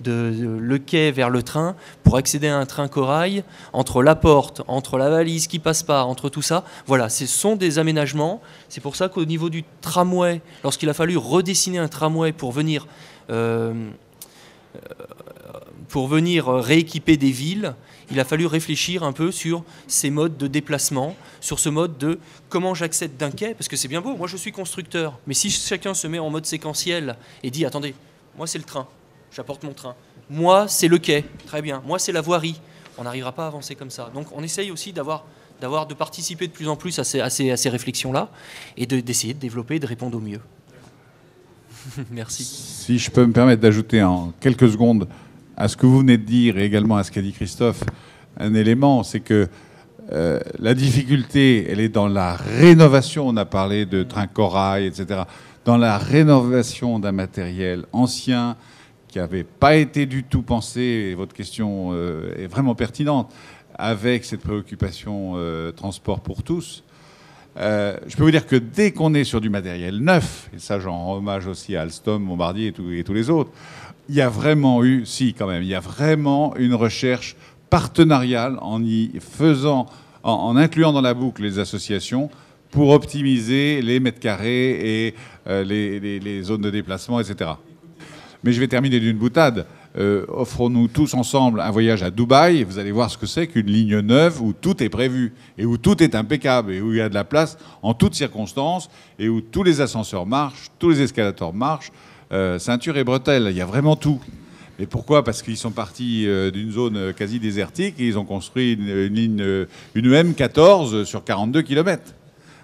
le quai vers le train, pour accéder à un train corail, entre la porte, entre la valise qui passe pas, entre tout ça, voilà, ce sont des aménagements. C'est pour ça qu'au niveau du tramway, lorsqu'il a fallu redessiner un tramway pour venir rééquiper des villes, il a fallu réfléchir un peu sur ces modes de déplacement, sur ce mode de comment j'accède d'un quai, parce que c'est bien beau, moi je suis constructeur, mais si chacun se met en mode séquentiel et dit, attendez, moi c'est le train, j'apporte mon train, moi c'est le quai, très bien, moi c'est la voirie, on n'arrivera pas à avancer comme ça. Donc on essaye aussi de participer de plus en plus à ces réflexions-là, et d'essayer de développer et de répondre au mieux. Merci. Si je peux me permettre d'ajouter en quelques secondes à ce que vous venez de dire et également à ce qu'a dit Christophe, un élément, c'est que la difficulté, elle est dans la rénovation, on a parlé de train corail, etc., dans la rénovation d'un matériel ancien qui n'avait pas été du tout pensé, et votre question est vraiment pertinente, avec cette préoccupation transport pour tous. Je peux vous dire que dès qu'on est sur du matériel neuf, et ça j'en rends hommage aussi à Alstom, Bombardier et tous les autres, il y a vraiment eu, il y a vraiment une recherche partenariale en incluant dans la boucle les associations pour optimiser les mètres carrés et les zones de déplacement, etc. Mais je vais terminer d'une boutade. Offrons-nous tous ensemble un voyage à Dubaï, vous allez voir ce que c'est qu'une ligne neuve où tout est prévu et où tout est impeccable et où il y a de la place en toutes circonstances et où tous les ascenseurs marchent, tous les escalators marchent, ceinture et bretelles, il y a vraiment tout. Et pourquoi ? Parce qu'ils sont partis d'une zone quasi désertique et ils ont construit une M14 sur 42 km.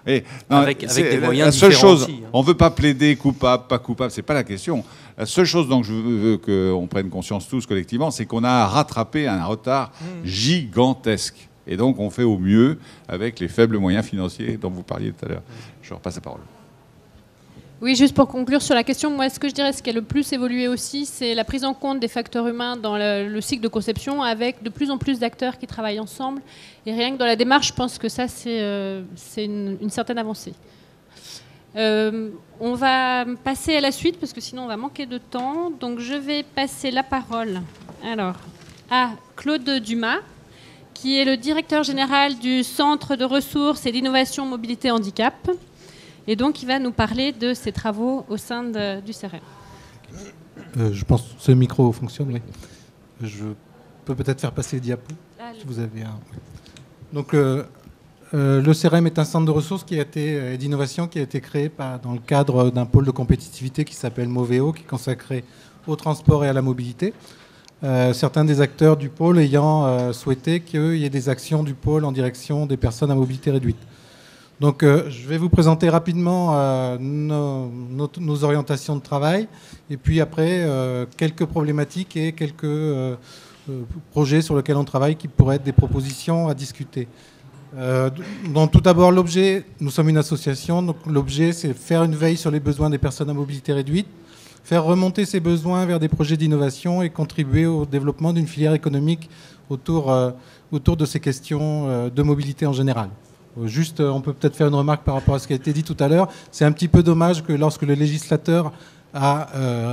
Et, non, avec des moyens la seule chose, aussi, hein. On ne veut pas plaider coupable, pas coupable, c'est pas la question. La seule chose dont je veux qu'on prenne conscience tous collectivement, c'est qu'on a rattrapé un retard gigantesque. Et donc on fait au mieux avec les faibles moyens financiers dont vous parliez tout à l'heure. Je repasse la parole. Oui, juste pour conclure sur la question, moi, ce que je dirais, ce qui a le plus évolué aussi, c'est la prise en compte des facteurs humains dans le cycle de conception, avec de plus en plus d'acteurs qui travaillent ensemble. Et rien que dans la démarche, je pense que ça, c'est une certaine avancée. On va passer à la suite, parce que sinon, on va manquer de temps. Donc, je vais passer la parole à Claude Dumas, qui est le directeur général du Centre de ressources et d'innovation mobilité handicap. Et donc, il va nous parler de ses travaux au sein du CEREM. Je pense que ce micro fonctionne, oui. Je peux peut-être faire passer les diapos. Si vous avez un... Donc, le CEREM est un centre de ressources d'innovation qui a été créé dans le cadre d'un pôle de compétitivité qui s'appelle Moveo, qui est consacré au transport et à la mobilité. Certains des acteurs du pôle ayant souhaité qu'il y ait des actions du pôle en direction des personnes à mobilité réduite. Donc, je vais vous présenter rapidement nos orientations de travail et puis après, quelques problématiques et quelques projets sur lesquels on travaille qui pourraient être des propositions à discuter. Donc, tout d'abord, l'objet, nous sommes une association, donc l'objet, c'est faire une veille sur les besoins des personnes à mobilité réduite, faire remonter ces besoins vers des projets d'innovation et contribuer au développement d'une filière économique autour de ces questions de mobilité en général. Juste, on peut peut-être faire une remarque par rapport à ce qui a été dit tout à l'heure. C'est un petit peu dommage que lorsque le législateur à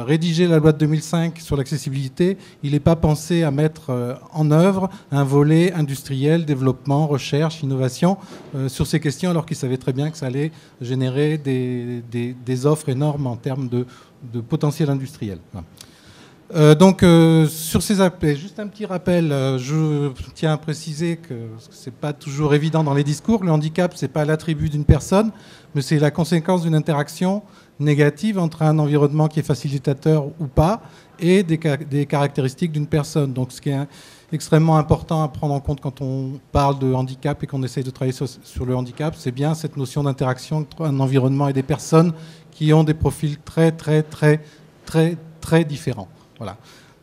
rédiger la loi de 2005 sur l'accessibilité, il n'est pas pensé à mettre en œuvre un volet industriel, développement, recherche, innovation sur ces questions, alors qu'il savait très bien que ça allait générer des offres énormes en termes de potentiel industriel. Donc sur ces aspects, juste un petit rappel, je tiens à préciser que ce n'est pas toujours évident dans les discours, le handicap ce n'est pas l'attribut d'une personne, mais c'est la conséquence d'une interaction négative entre un environnement qui est facilitateur ou pas et des caractéristiques d'une personne. Donc ce qui est extrêmement important à prendre en compte quand on parle de handicap et qu'on essaye de travailler sur le handicap, c'est bien cette notion d'interaction entre un environnement et des personnes qui ont des profils très différents. Voilà.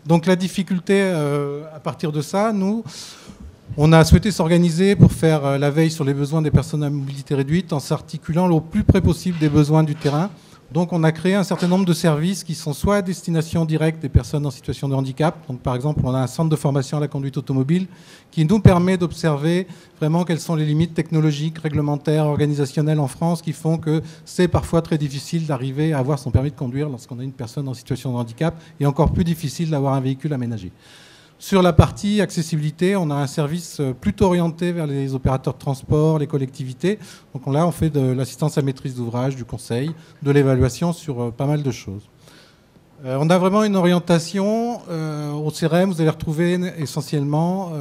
Donc la difficulté à partir de ça, nous, on a souhaité s'organiser pour faire la veille sur les besoins des personnes à mobilité réduite en s'articulant le plus près possible des besoins du terrain. Donc on a créé un certain nombre de services qui sont soit à destination directe des personnes en situation de handicap. Donc par exemple, on a un centre de formation à la conduite automobile qui nous permet d'observer vraiment quelles sont les limites technologiques, réglementaires, organisationnelles en France qui font que c'est parfois très difficile d'arriver à avoir son permis de conduire lorsqu'on a une personne en situation de handicap et encore plus difficile d'avoir un véhicule aménagé. Sur la partie accessibilité, on a un service plutôt orienté vers les opérateurs de transport, les collectivités. Donc là, on fait de l'assistance à maîtrise d'ouvrage, du conseil, de l'évaluation sur pas mal de choses. On a vraiment une orientation. Au CRM, vous allez retrouver essentiellement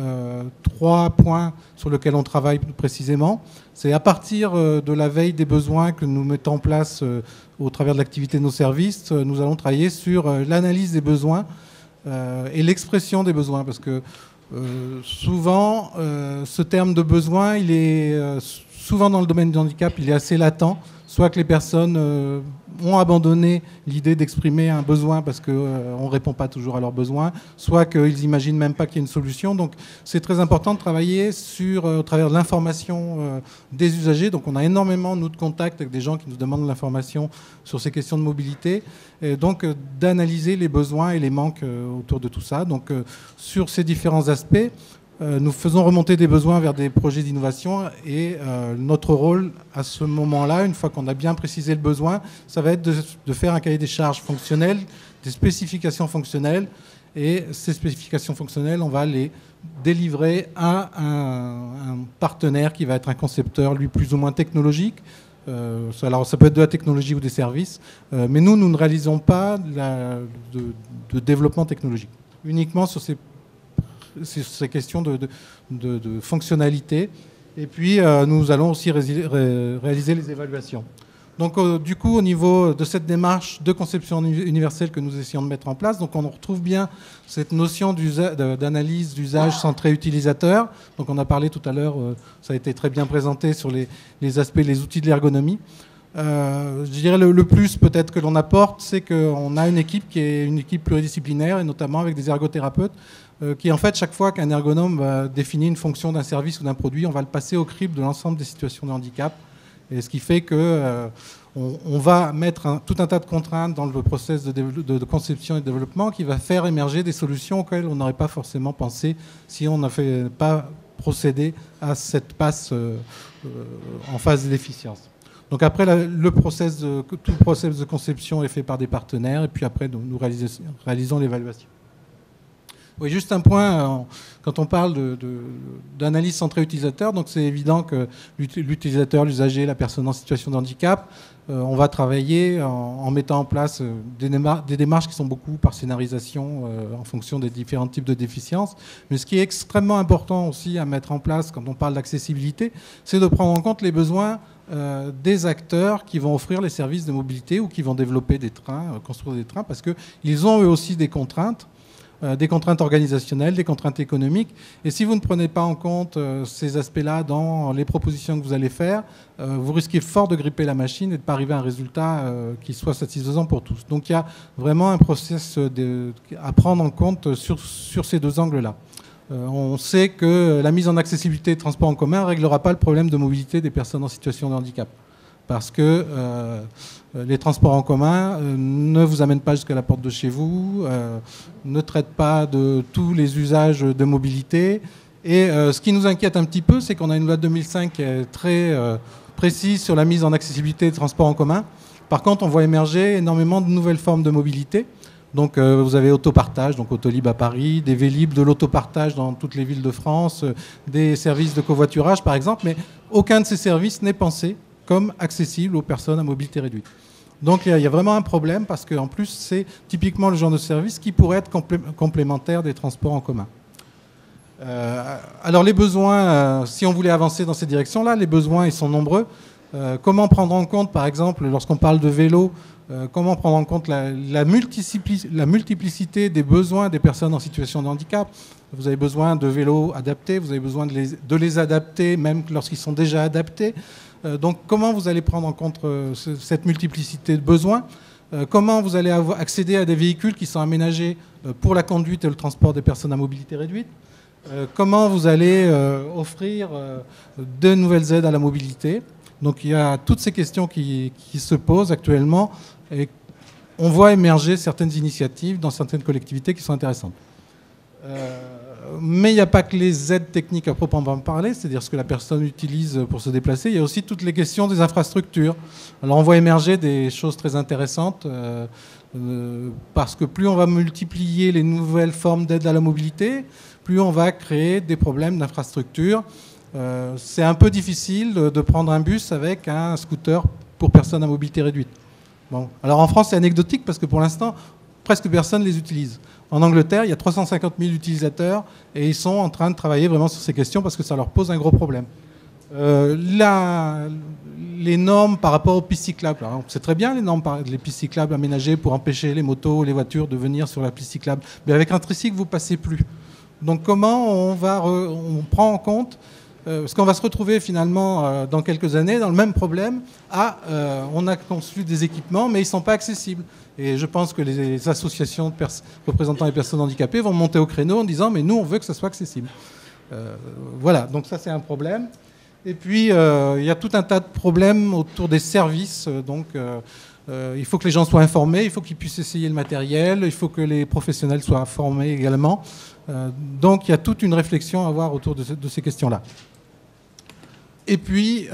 3 points sur lesquels on travaille plus précisément. C'est à partir de la veille des besoins que nous mettons en place au travers de l'activité de nos services. Nous allons travailler sur l'analyse des besoins et l'expression des besoins, parce que souvent, ce terme de besoin, il est souvent dans le domaine du handicap, il est assez latent, soit que les personnes ont abandonné l'idée d'exprimer un besoin parce qu'on ne répond pas toujours à leurs besoins, soit qu'ils n'imaginent même pas qu'il y ait une solution. Donc c'est très important de travailler au travers de l'information des usagers. Donc on a énormément, nous, de contacts avec des gens qui nous demandent de l'information sur ces questions de mobilité, et donc d'analyser les besoins et les manques autour de tout ça. Donc sur ces différents aspects, nous faisons remonter des besoins vers des projets d'innovation et notre rôle à ce moment-là, une fois qu'on a bien précisé le besoin, ça va être de faire un cahier des charges fonctionnel, des spécifications fonctionnelles, et ces spécifications fonctionnelles, on va les délivrer à un partenaire qui va être un concepteur, lui, plus ou moins technologique. Alors ça peut être de la technologie ou des services, mais nous ne réalisons pas de développement technologique, uniquement sur ces questions de fonctionnalité. Et puis, nous allons aussi réaliser les évaluations. Donc, du coup, au niveau de cette démarche de conception universelle que nous essayons de mettre en place, donc on retrouve bien cette notion d'analyse d'usage centré utilisateur. Donc, on a parlé tout à l'heure, ça a été très bien présenté sur les aspects, les outils de l'ergonomie. Je dirais le plus peut-être que l'on apporte, c'est qu'on a une équipe qui est une équipe pluridisciplinaire, et notamment avec des ergothérapeutes, qui en fait, chaque fois qu'un ergonome va définir une fonction d'un service ou d'un produit, on va le passer au crible de l'ensemble des situations de handicap. Et ce qui fait que on va mettre tout un tas de contraintes dans le process de conception et de développement qui va faire émerger des solutions auxquelles on n'aurait pas forcément pensé si on n'avait pas procédé à cette passe en phase d'efficience. Donc après, tout le process de conception est fait par des partenaires, et puis après, nous réalisons l'évaluation. Oui, juste un point, quand on parle d'analyse centrée utilisateur, donc c'est évident que l'utilisateur, l'usager, la personne en situation de handicap, on va travailler en mettant en place des démarches qui sont beaucoup par scénarisation en fonction des différents types de déficiences. Mais ce qui est extrêmement important aussi à mettre en place quand on parle d'accessibilité, c'est de prendre en compte les besoins des acteurs qui vont offrir les services de mobilité ou qui vont développer des trains, construire des trains, parce qu'ils ont eux aussi des contraintes organisationnelles, des contraintes économiques. Et si vous ne prenez pas en compte ces aspects-là dans les propositions que vous allez faire, vous risquez fort de gripper la machine et de ne pas arriver à un résultat qui soit satisfaisant pour tous. Donc il y a vraiment un process à prendre en compte sur ces deux angles-là. On sait que la mise en accessibilité des transports en commun ne réglera pas le problème de mobilité des personnes en situation de handicap. Parce que les transports en commun ne vous amènent pas jusqu'à la porte de chez vous, ne traitent pas de tous les usages de mobilité. Et ce qui nous inquiète un petit peu, c'est qu'on a une loi de 2005 qui est très précise sur la mise en accessibilité des transports en commun, Par contre, on voit émerger énormément de nouvelles formes de mobilité. Donc vous avez autopartage, donc Autolib à Paris, des Vélib, de l'autopartage dans toutes les villes de France, des services de covoiturage par exemple, mais aucun de ces services n'est pensé comme accessible aux personnes à mobilité réduite. Donc il y a vraiment un problème parce qu'en plus c'est typiquement le genre de service qui pourrait être complémentaire des transports en commun. Alors les besoins, si on voulait avancer dans ces directions-là, les besoins ils sont nombreux. Comment prendre en compte par exemple lorsqu'on parle de vélo, comment prendre en compte la multiplicité des besoins des personnes en situation de handicap. Vous avez besoin de vélos adaptés, vous avez besoin de les adapter même lorsqu'ils sont déjà adaptés. Donc comment vous allez prendre en compte cette multiplicité de besoins? Comment vous allez accéder à des véhicules qui sont aménagés pour la conduite et le transport des personnes à mobilité réduite? Comment vous allez offrir de nouvelles aides à la mobilité? Donc il y a toutes ces questions qui se posent actuellement et on voit émerger certaines initiatives dans certaines collectivités qui sont intéressantes. Mais il n'y a pas que les aides techniques à proprement parler, c'est-à-dire ce que la personne utilise pour se déplacer, il y a aussi toutes les questions des infrastructures. Alors on voit émerger des choses très intéressantes parce que plus on va multiplier les nouvelles formes d'aide à la mobilité, plus on va créer des problèmes d'infrastructure. C'est un peu difficile de prendre un bus avec un scooter pour personnes à mobilité réduite. Bon. Alors en France, c'est anecdotique parce que pour l'instant, presque personne ne les utilise. En Angleterre, il y a 350 000 utilisateurs et ils sont en train de travailler vraiment sur ces questions parce que ça leur pose un gros problème. Les normes par rapport aux pistes cyclables. C'est très bien les normes, les pistes cyclables aménagées pour empêcher les motos, les voitures de venir sur la piste cyclable. Mais avec un tricycle, vous ne passez plus. Donc comment on prend en compte parce qu'on va se retrouver finalement dans quelques années dans le même problème. On a conçu des équipements, mais ils ne sont pas accessibles. Et je pense que les associations représentant les personnes handicapées vont monter au créneau en disant « mais nous, on veut que ça soit accessible ». Voilà, donc ça c'est un problème. Et puis, il y a tout un tas de problèmes autour des services. Il faut que les gens soient informés, il faut qu'ils puissent essayer le matériel, il faut que les professionnels soient formés également. Donc il y a toute une réflexion à avoir autour de ces questions-là. Et puis,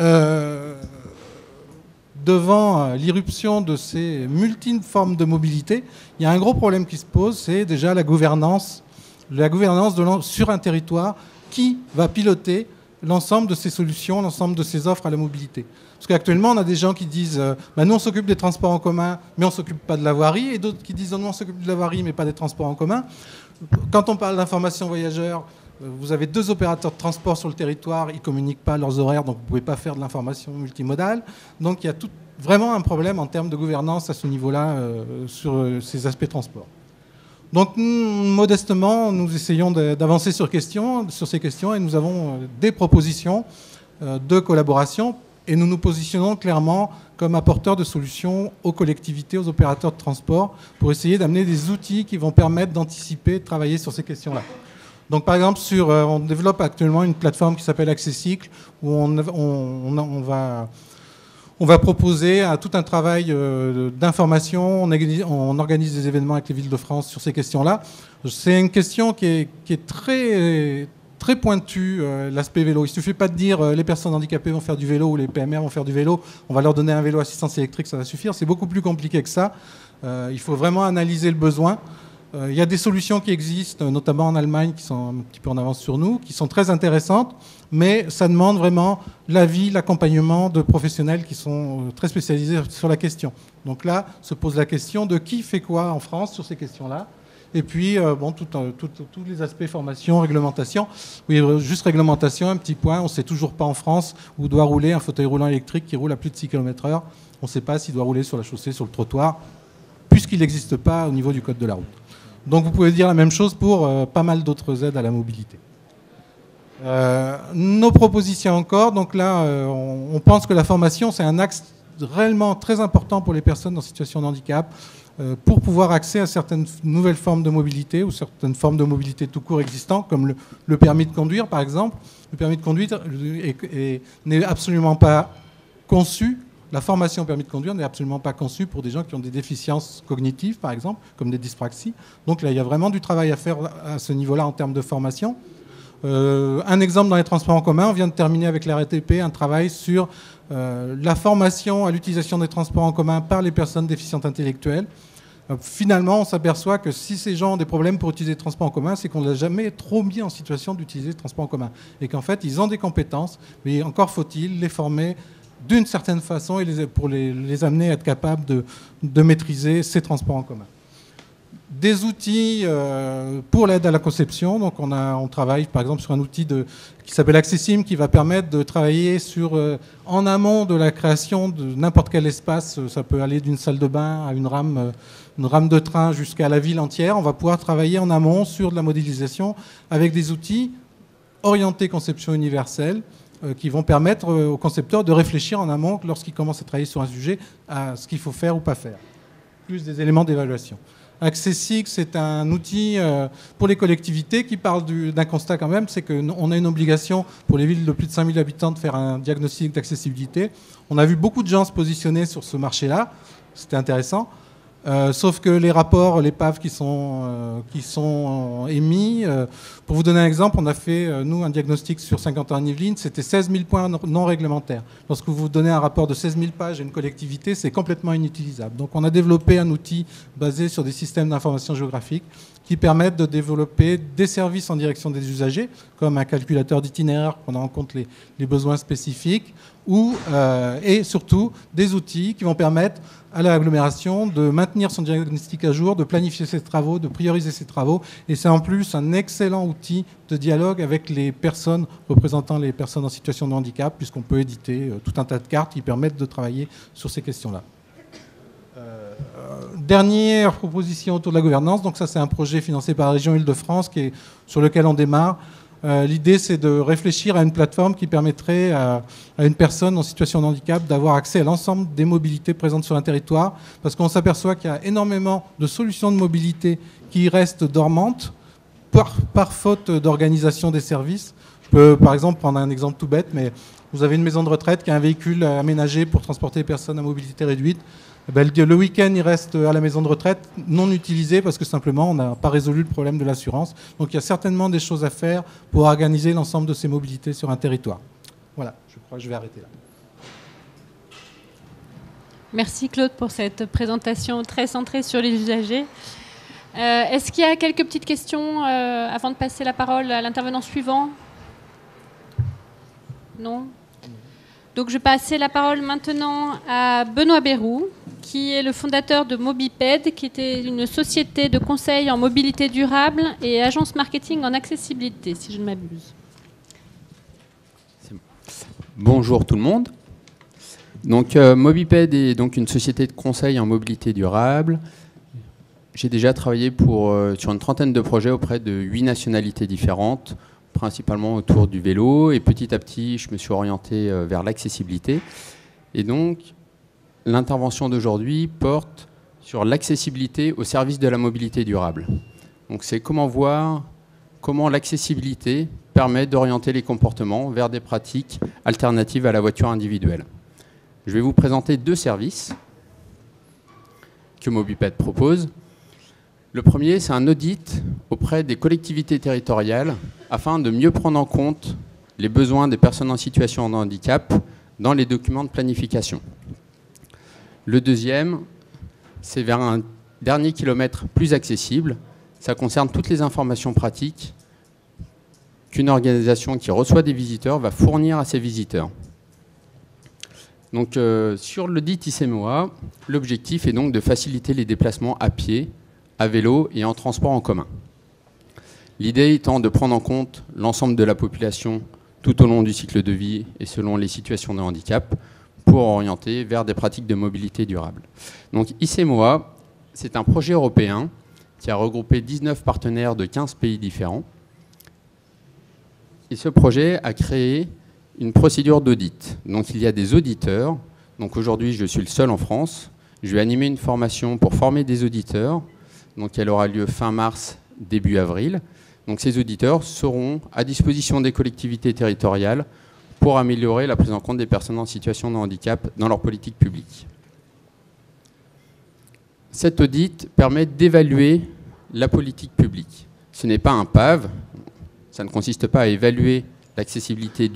devant l'irruption de ces multiples formes de mobilité, il y a un gros problème qui se pose, c'est déjà la gouvernance sur un territoire. Qui va piloter l'ensemble de ces solutions, l'ensemble de ces offres à la mobilité? Parce qu'actuellement, on a des gens qui disent nous, on s'occupe des transports en commun, mais on ne s'occupe pas de la voirie, et d'autres qui disent nous, on s'occupe de la voirie, mais pas des transports en commun. Quand on parle d'information voyageurs, vous avez 2 opérateurs de transport sur le territoire, ils ne communiquent pas leurs horaires, donc vous ne pouvez pas faire de l'information multimodale. Donc il y a vraiment un problème en termes de gouvernance à ce niveau-là sur ces aspects transport. Donc modestement, nous essayons d'avancer sur ces questions et nous avons des propositions de collaboration et nous nous positionnons clairement comme apporteurs de solutions aux collectivités, aux opérateurs de transport pour essayer d'amener des outils qui vont permettre d'anticiper, de travailler sur ces questions-là. Donc par exemple, on développe actuellement une plateforme qui s'appelle Accessicle où on va proposer tout un travail d'information. On organise des événements avec les villes de France sur ces questions-là. C'est une question qui est très, très pointue, l'aspect vélo. Il ne suffit pas de dire les personnes handicapées vont faire du vélo ou les PMR vont faire du vélo. On va leur donner un vélo à assistance électrique, ça va suffire. C'est beaucoup plus compliqué que ça. Il faut vraiment analyser le besoin. Il y a des solutions qui existent, notamment en Allemagne, qui sont un petit peu en avance sur nous, qui sont très intéressantes, mais ça demande vraiment l'avis, l'accompagnement de professionnels qui sont très spécialisés sur la question. Donc là, se pose la question de qui fait quoi en France sur ces questions-là. Et puis, tous les aspects formation, réglementation. Oui, juste réglementation, un petit point. On ne sait toujours pas en France où doit rouler un fauteuil roulant électrique qui roule à plus de 6 km/h. On ne sait pas s'il doit rouler sur la chaussée, sur le trottoir, puisqu'il n'existe pas au niveau du code de la route. Donc vous pouvez dire la même chose pour pas mal d'autres aides à la mobilité. Nos propositions encore, donc là on pense que la formation c'est un axe réellement très important pour les personnes en situation de handicap pour pouvoir accéder à certaines nouvelles formes de mobilité ou certaines formes de mobilité tout court existantes comme le permis de conduire par exemple. Le permis de conduire n'est absolument pas conçu. La formation au permis de conduire n'est absolument pas conçue pour des gens qui ont des déficiences cognitives, par exemple, comme des dyspraxies. Donc là, il y a vraiment du travail à faire à ce niveau-là en termes de formation. Un exemple dans les transports en commun, on vient de terminer avec la RATP un travail sur la formation à l'utilisation des transports en commun par les personnes déficientes intellectuelles. Finalement, on s'aperçoit que si ces gens ont des problèmes pour utiliser les transports en commun, c'est qu'on ne l'a jamais trop mis en situation d'utiliser les transports en commun. Et qu'en fait, ils ont des compétences, mais encore faut-il les former d'une certaine façon pour les amener à être capables de maîtriser ces transports en commun. Des outils pour l'aide à la conception. Donc on travaille par exemple sur un outil qui s'appelle Accessim, qui va permettre de travailler en amont de la création de n'importe quel espace. Ça peut aller d'une salle de bain à une rame de train jusqu'à la ville entière. On va pouvoir travailler en amont sur de la modélisation avec des outils orientés conception universelle qui vont permettre aux concepteurs de réfléchir en amont lorsqu'ils commencent à travailler sur un sujet à ce qu'il faut faire ou pas faire, plus des éléments d'évaluation. Accessix, c'est un outil pour les collectivités qui parle d'un constat quand même, c'est qu'on a une obligation pour les villes de plus de 5000 habitants de faire un diagnostic d'accessibilité. On a vu beaucoup de gens se positionner sur ce marché-là, c'était intéressant. Sauf que les rapports, les PAV qui sont émis, pour vous donner un exemple, on a fait, nous, un diagnostic sur Saint-Quentin-en-Yvelines, c'était 16 000 points non réglementaires. Lorsque vous donnez un rapport de 16 000 pages à une collectivité, c'est complètement inutilisable. Donc on a développé un outil basé sur des systèmes d'information géographique qui permettent de développer des services en direction des usagers, comme un calculateur d'itinéraire pour prendre en compte les besoins spécifiques, et surtout des outils qui vont permettre à l'agglomération de maintenir son diagnostic à jour, de planifier ses travaux, de prioriser ses travaux. Et c'est en plus un excellent outil de dialogue avec les personnes représentant les personnes en situation de handicap, puisqu'on peut éditer tout un tas de cartes qui permettent de travailler sur ces questions-là. Dernière proposition autour de la gouvernance. Donc ça, c'est un projet financé par la région Île-de-France sur lequel on démarre. L'idée, c'est de réfléchir à une plateforme qui permettrait à une personne en situation de handicap d'avoir accès à l'ensemble des mobilités présentes sur un territoire, parce qu'on s'aperçoit qu'il y a énormément de solutions de mobilité qui restent dormantes par faute d'organisation des services. Je peux, par exemple, prendre un exemple tout bête, mais vous avez une maison de retraite qui a un véhicule aménagé pour transporter les personnes à mobilité réduite. Le week-end, il reste à la maison de retraite non utilisé parce que simplement, on n'a pas résolu le problème de l'assurance. Donc, il y a certainement des choses à faire pour organiser l'ensemble de ces mobilités sur un territoire. Voilà, je crois que je vais arrêter là. Merci Claude pour cette présentation très centrée sur les usagers. Est-ce qu'il y a quelques petites questions avant de passer la parole à l'intervenant suivant? Non? Donc, je vais passer la parole maintenant à Benoît Bérou, qui est le fondateur de Mobiped, qui était une société de conseil en mobilité durable et agence marketing en accessibilité, si je ne m'abuse. Bonjour tout le monde. Donc, Mobiped est donc une société de conseil en mobilité durable. J'ai déjà travaillé sur une trentaine de projets auprès de 8 nationalités différentes, principalement autour du vélo, et petit à petit, je me suis orienté vers l'accessibilité. Et donc, l'intervention d'aujourd'hui porte sur l'accessibilité au service de la mobilité durable. Donc, c'est comment voir comment l'accessibilité permet d'orienter les comportements vers des pratiques alternatives à la voiture individuelle. Je vais vous présenter 2 services que Mobiped propose. Le premier, c'est un audit auprès des collectivités territoriales afin de mieux prendre en compte les besoins des personnes en situation de handicap dans les documents de planification. Le deuxième, c'est vers un dernier kilomètre plus accessible. Ça concerne toutes les informations pratiques qu'une organisation qui reçoit des visiteurs va fournir à ses visiteurs. Donc, sur l'audit ICMOA, l'objectif est donc de faciliter les déplacements à pied, à vélo et en transport en commun. L'idée étant de prendre en compte l'ensemble de la population tout au long du cycle de vie et selon les situations de handicap pour orienter vers des pratiques de mobilité durable. Donc ICMOA, c'est un projet européen qui a regroupé 19 partenaires de 15 pays différents. Et ce projet a créé une procédure d'audit. Donc il y a des auditeurs. Donc aujourd'hui, je suis le seul en France. Je vais animer une formation pour former des auditeurs. Donc elle aura lieu fin mars, début avril. Donc ces auditeurs seront à disposition des collectivités territoriales pour améliorer la prise en compte des personnes en situation de handicap dans leur politique publique. Cet audit permet d'évaluer la politique publique. Ce n'est pas un PAV, ça ne consiste pas à évaluer l'accessibilité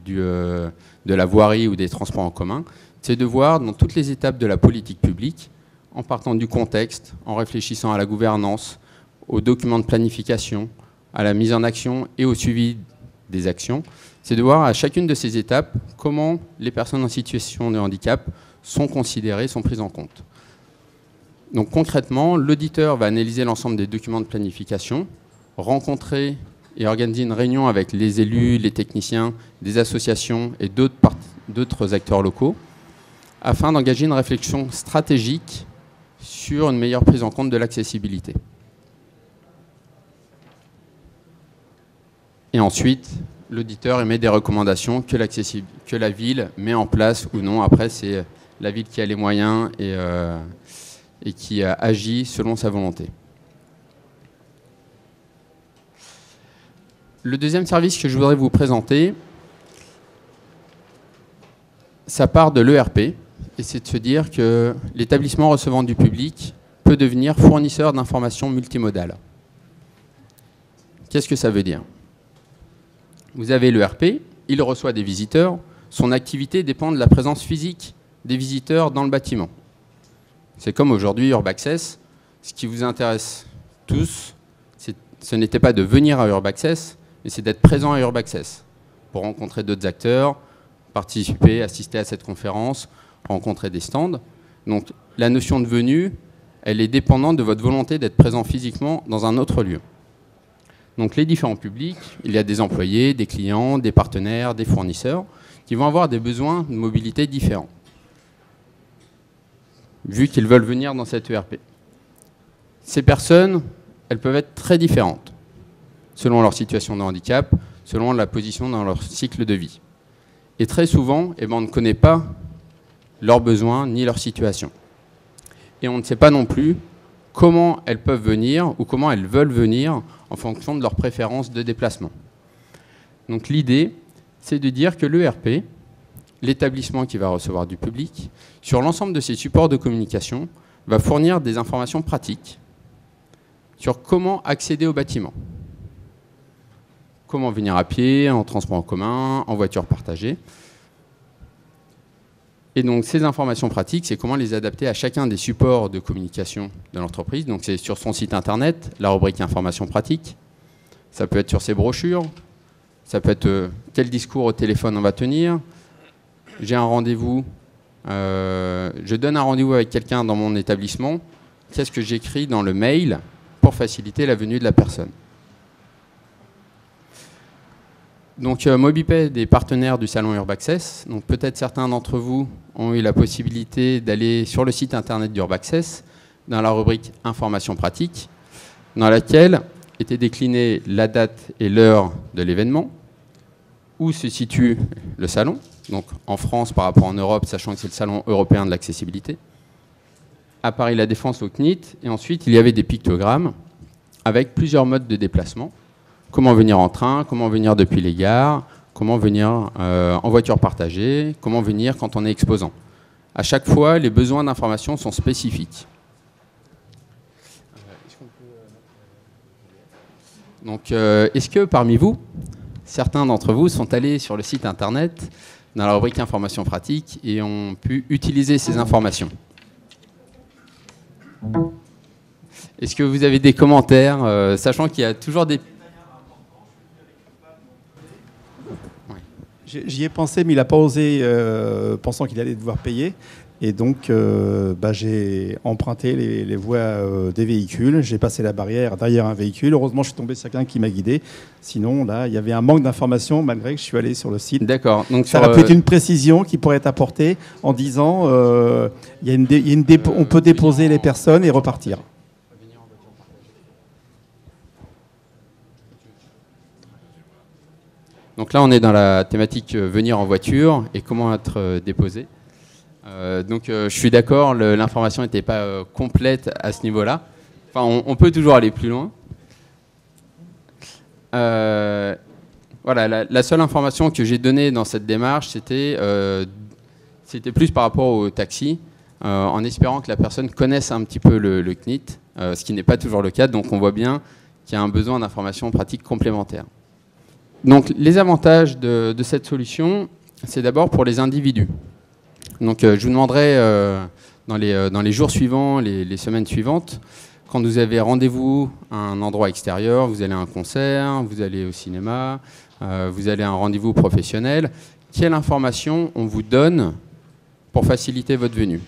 de la voirie ou des transports en commun, c'est de voir dans toutes les étapes de la politique publique, en partant du contexte, en réfléchissant à la gouvernance, aux documents de planification, à la mise en action et au suivi des actions, c'est de voir à chacune de ces étapes comment les personnes en situation de handicap sont considérées, sont prises en compte. Donc concrètement, l'auditeur va analyser l'ensemble des documents de planification, rencontrer et organiser une réunion avec les élus, les techniciens, des associations et d'autres acteurs locaux, afin d'engager une réflexion stratégique sur une meilleure prise en compte de l'accessibilité. Et ensuite, l'auditeur émet des recommandations que la ville met en place ou non. Après, c'est la ville qui a les moyens et qui agit selon sa volonté. Le deuxième service que je voudrais vous présenter, ça part de l'ERP, et c'est de se dire que l'établissement recevant du public peut devenir fournisseur d'informations multimodales. Qu'est-ce que ça veut dire ? Vous avez l'ERP, il reçoit des visiteurs, son activité dépend de la présence physique des visiteurs dans le bâtiment. C'est comme aujourd'hui UrbAccess, ce qui vous intéresse tous, ce n'était pas de venir à UrbAccess, mais c'est d'être présent à UrbAccess, pour rencontrer d'autres acteurs, participer, assister à cette conférence, rencontrer des stands. Donc la notion de venue, elle est dépendante de votre volonté d'être présent physiquement dans un autre lieu. Donc les différents publics, il y a des employés, des clients, des partenaires, des fournisseurs, qui vont avoir des besoins de mobilité différents, vu qu'ils veulent venir dans cette ERP. Ces personnes, elles peuvent être très différentes, selon leur situation de handicap, selon la position dans leur cycle de vie. Et très souvent, on ne connaît pas leurs besoins ni leur situation. Et on ne sait pas non plus comment elles peuvent venir ou comment elles veulent venir en fonction de leurs préférences de déplacement. Donc l'idée, c'est de dire que l'ERP, l'établissement qui va recevoir du public, sur l'ensemble de ses supports de communication, va fournir des informations pratiques sur comment accéder au bâtiment. Comment venir à pied, en transport en commun, en voiture partagée. Et donc ces informations pratiques, c'est comment les adapter à chacun des supports de communication de l'entreprise. Donc c'est sur son site internet, la rubrique informations pratiques. Ça peut être sur ses brochures. Ça peut être quel discours au téléphone on va tenir. J'ai un rendez-vous, je donne un rendez-vous avec quelqu'un dans mon établissement. Qu'est-ce que j'écris dans le mail pour faciliter la venue de la personne? Donc Mobiped est partenaire du salon UrbAccess. Donc peut-être certains d'entre vous ont eu la possibilité d'aller sur le site internet d'UrbAccess dans la rubrique informations pratiques, dans laquelle était déclinée la date et l'heure de l'événement, où se situe le salon, donc en France par rapport en Europe, sachant que c'est le salon européen de l'accessibilité, à Paris La Défense au CNIT, et ensuite il y avait des pictogrammes avec plusieurs modes de déplacement. Comment venir en train, comment venir depuis les gares, comment venir en voiture partagée, comment venir quand on est exposant. À chaque fois, les besoins d'information sont spécifiques. Donc, est-ce que parmi vous, certains d'entre vous sont allés sur le site internet, dans la rubrique informations pratiques, et ont pu utiliser ces informations? Est-ce que vous avez des commentaires, sachant qu'il y a toujours des... J'y ai pensé, mais il n'a pas osé, pensant qu'il allait devoir payer. Et donc, j'ai emprunté les voies des véhicules. J'ai passé la barrière derrière un véhicule. Heureusement, je suis tombé sur quelqu'un qui m'a guidé. Sinon, là, il y avait un manque d'informations, malgré que je suis allé sur le site. D'accord. Donc, ça aurait pu être une précision qui pourrait être apportée en disant on peut déposer les personnes et repartir. Donc là, on est dans la thématique venir en voiture et comment être déposé. Donc je suis d'accord, l'information n'était pas complète à ce niveau-là. Enfin, on peut toujours aller plus loin. Voilà, la seule information que j'ai donnée dans cette démarche, c'était plus par rapport au taxi, en espérant que la personne connaisse un petit peu le CNIT, ce qui n'est pas toujours le cas. Donc on voit bien qu'il y a un besoin d'informations pratiques complémentaires. Donc les avantages de cette solution, c'est d'abord pour les individus. Donc je vous demanderai dans les jours suivants, les semaines suivantes, quand vous avez rendez-vous à un endroit extérieur, vous allez à un concert, vous allez au cinéma, vous allez à un rendez-vous professionnel, quelle information on vous donne pour faciliter votre venue?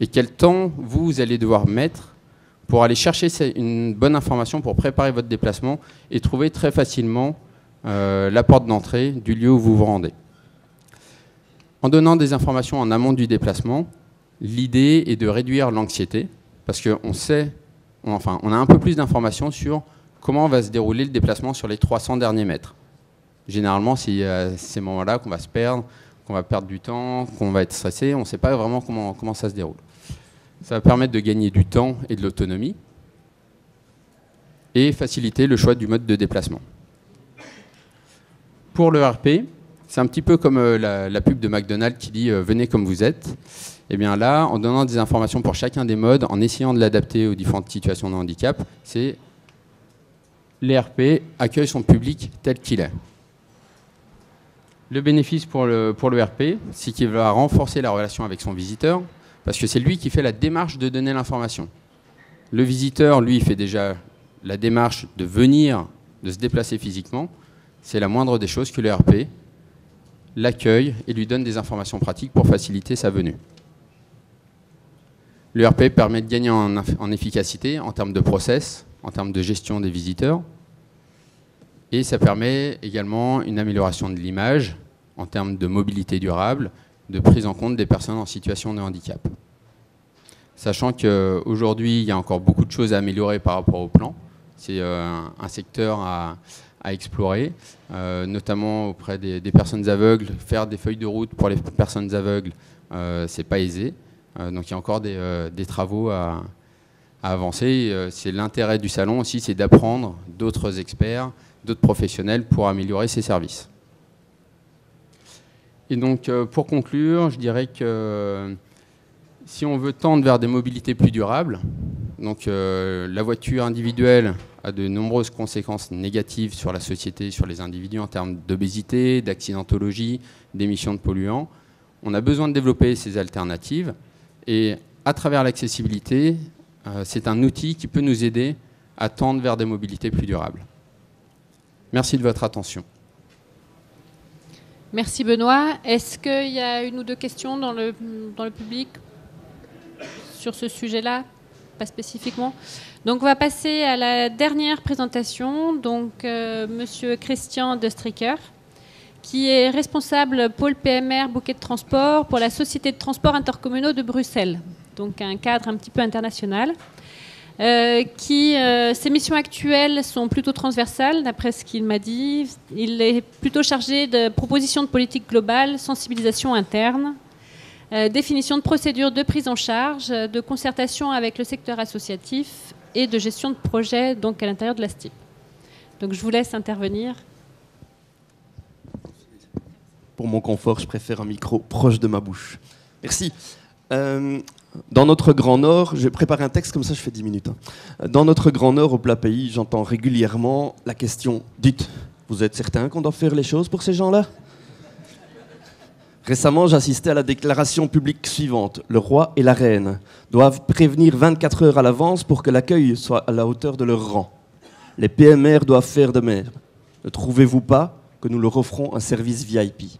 Et quel temps vous allez devoir mettre pour aller chercher une bonne information pour préparer votre déplacement et trouver très facilement la porte d'entrée du lieu où vous vous rendez. En donnant des informations en amont du déplacement, l'idée est de réduire l'anxiété, parce qu'on sait, on a un peu plus d'informations sur comment va se dérouler le déplacement sur les 300 derniers mètres. Généralement, c'est à ces moments-là qu'on va se perdre, qu'on va perdre du temps, qu'on va être stressé, on ne sait pas vraiment comment ça se déroule. Ça va permettre de gagner du temps et de l'autonomie et faciliter le choix du mode de déplacement. Pour le RP, c'est un petit peu comme la pub de McDonald's qui dit « Venez comme vous êtes ». Et bien là, en donnant des informations pour chacun des modes, en essayant de l'adapter aux différentes situations de handicap, c'est l'ERP accueille son public tel qu'il est. Le bénéfice pour le RP, c'est qu'il va renforcer la relation avec son visiteur, parce que c'est lui qui fait la démarche de donner l'information. Le visiteur, lui, fait déjà la démarche de venir, de se déplacer physiquement. C'est la moindre des choses que le RP l'accueille et lui donne des informations pratiques pour faciliter sa venue. Le RP permet de gagner en efficacité, en termes de process, en termes de gestion des visiteurs. Et ça permet également une amélioration de l'image, en termes de mobilité durable, de prise en compte des personnes en situation de handicap. Sachant qu'aujourd'hui, il y a encore beaucoup de choses à améliorer par rapport au plan. C'est un secteur à explorer, notamment auprès des personnes aveugles. Faire des feuilles de route pour les personnes aveugles, c'est pas aisé. Donc il y a encore des travaux à avancer. C'est l'intérêt du salon aussi, c'est d'apprendre d'autres experts, d'autres professionnels pour améliorer ces services. Et donc pour conclure, je dirais que si on veut tendre vers des mobilités plus durables, donc la voiture individuelle a de nombreuses conséquences négatives sur la société, sur les individus en termes d'obésité, d'accidentologie, d'émissions de polluants. On a besoin de développer ces alternatives et à travers l'accessibilité, c'est un outil qui peut nous aider à tendre vers des mobilités plus durables. Merci de votre attention. Merci Benoît. Est-ce qu'il y a une ou deux questions dans le public sur ce sujet-là? Pas spécifiquement. Donc on va passer à la dernière présentation. Donc Monsieur Christian de Stricker, qui est responsable pôle PMR bouquet de transport pour la Société de transport intercommunaux de Bruxelles. Donc un cadre un petit peu international. Ses missions actuelles sont plutôt transversales, d'après ce qu'il m'a dit. Il est plutôt chargé de propositions de politique globale, sensibilisation interne, définition de procédures de prise en charge, de concertation avec le secteur associatif et de gestion de projet donc à l'intérieur de la STIP. Donc je vous laisse intervenir. Pour mon confort, je préfère un micro proche de ma bouche. Merci. Dans notre Grand Nord, j'ai préparé un texte comme ça, je fais 10 minutes. Dans notre Grand Nord, au plat pays, j'entends régulièrement la question « Dites, vous êtes certain qu'on doit faire les choses pour ces gens-là » Récemment, j'assistais à la déclaration publique suivante. Le roi et la reine doivent prévenir 24 heures à l'avance pour que l'accueil soit à la hauteur de leur rang. Les PMR doivent faire de même. Ne trouvez-vous pas que nous leur offrons un service VIP ?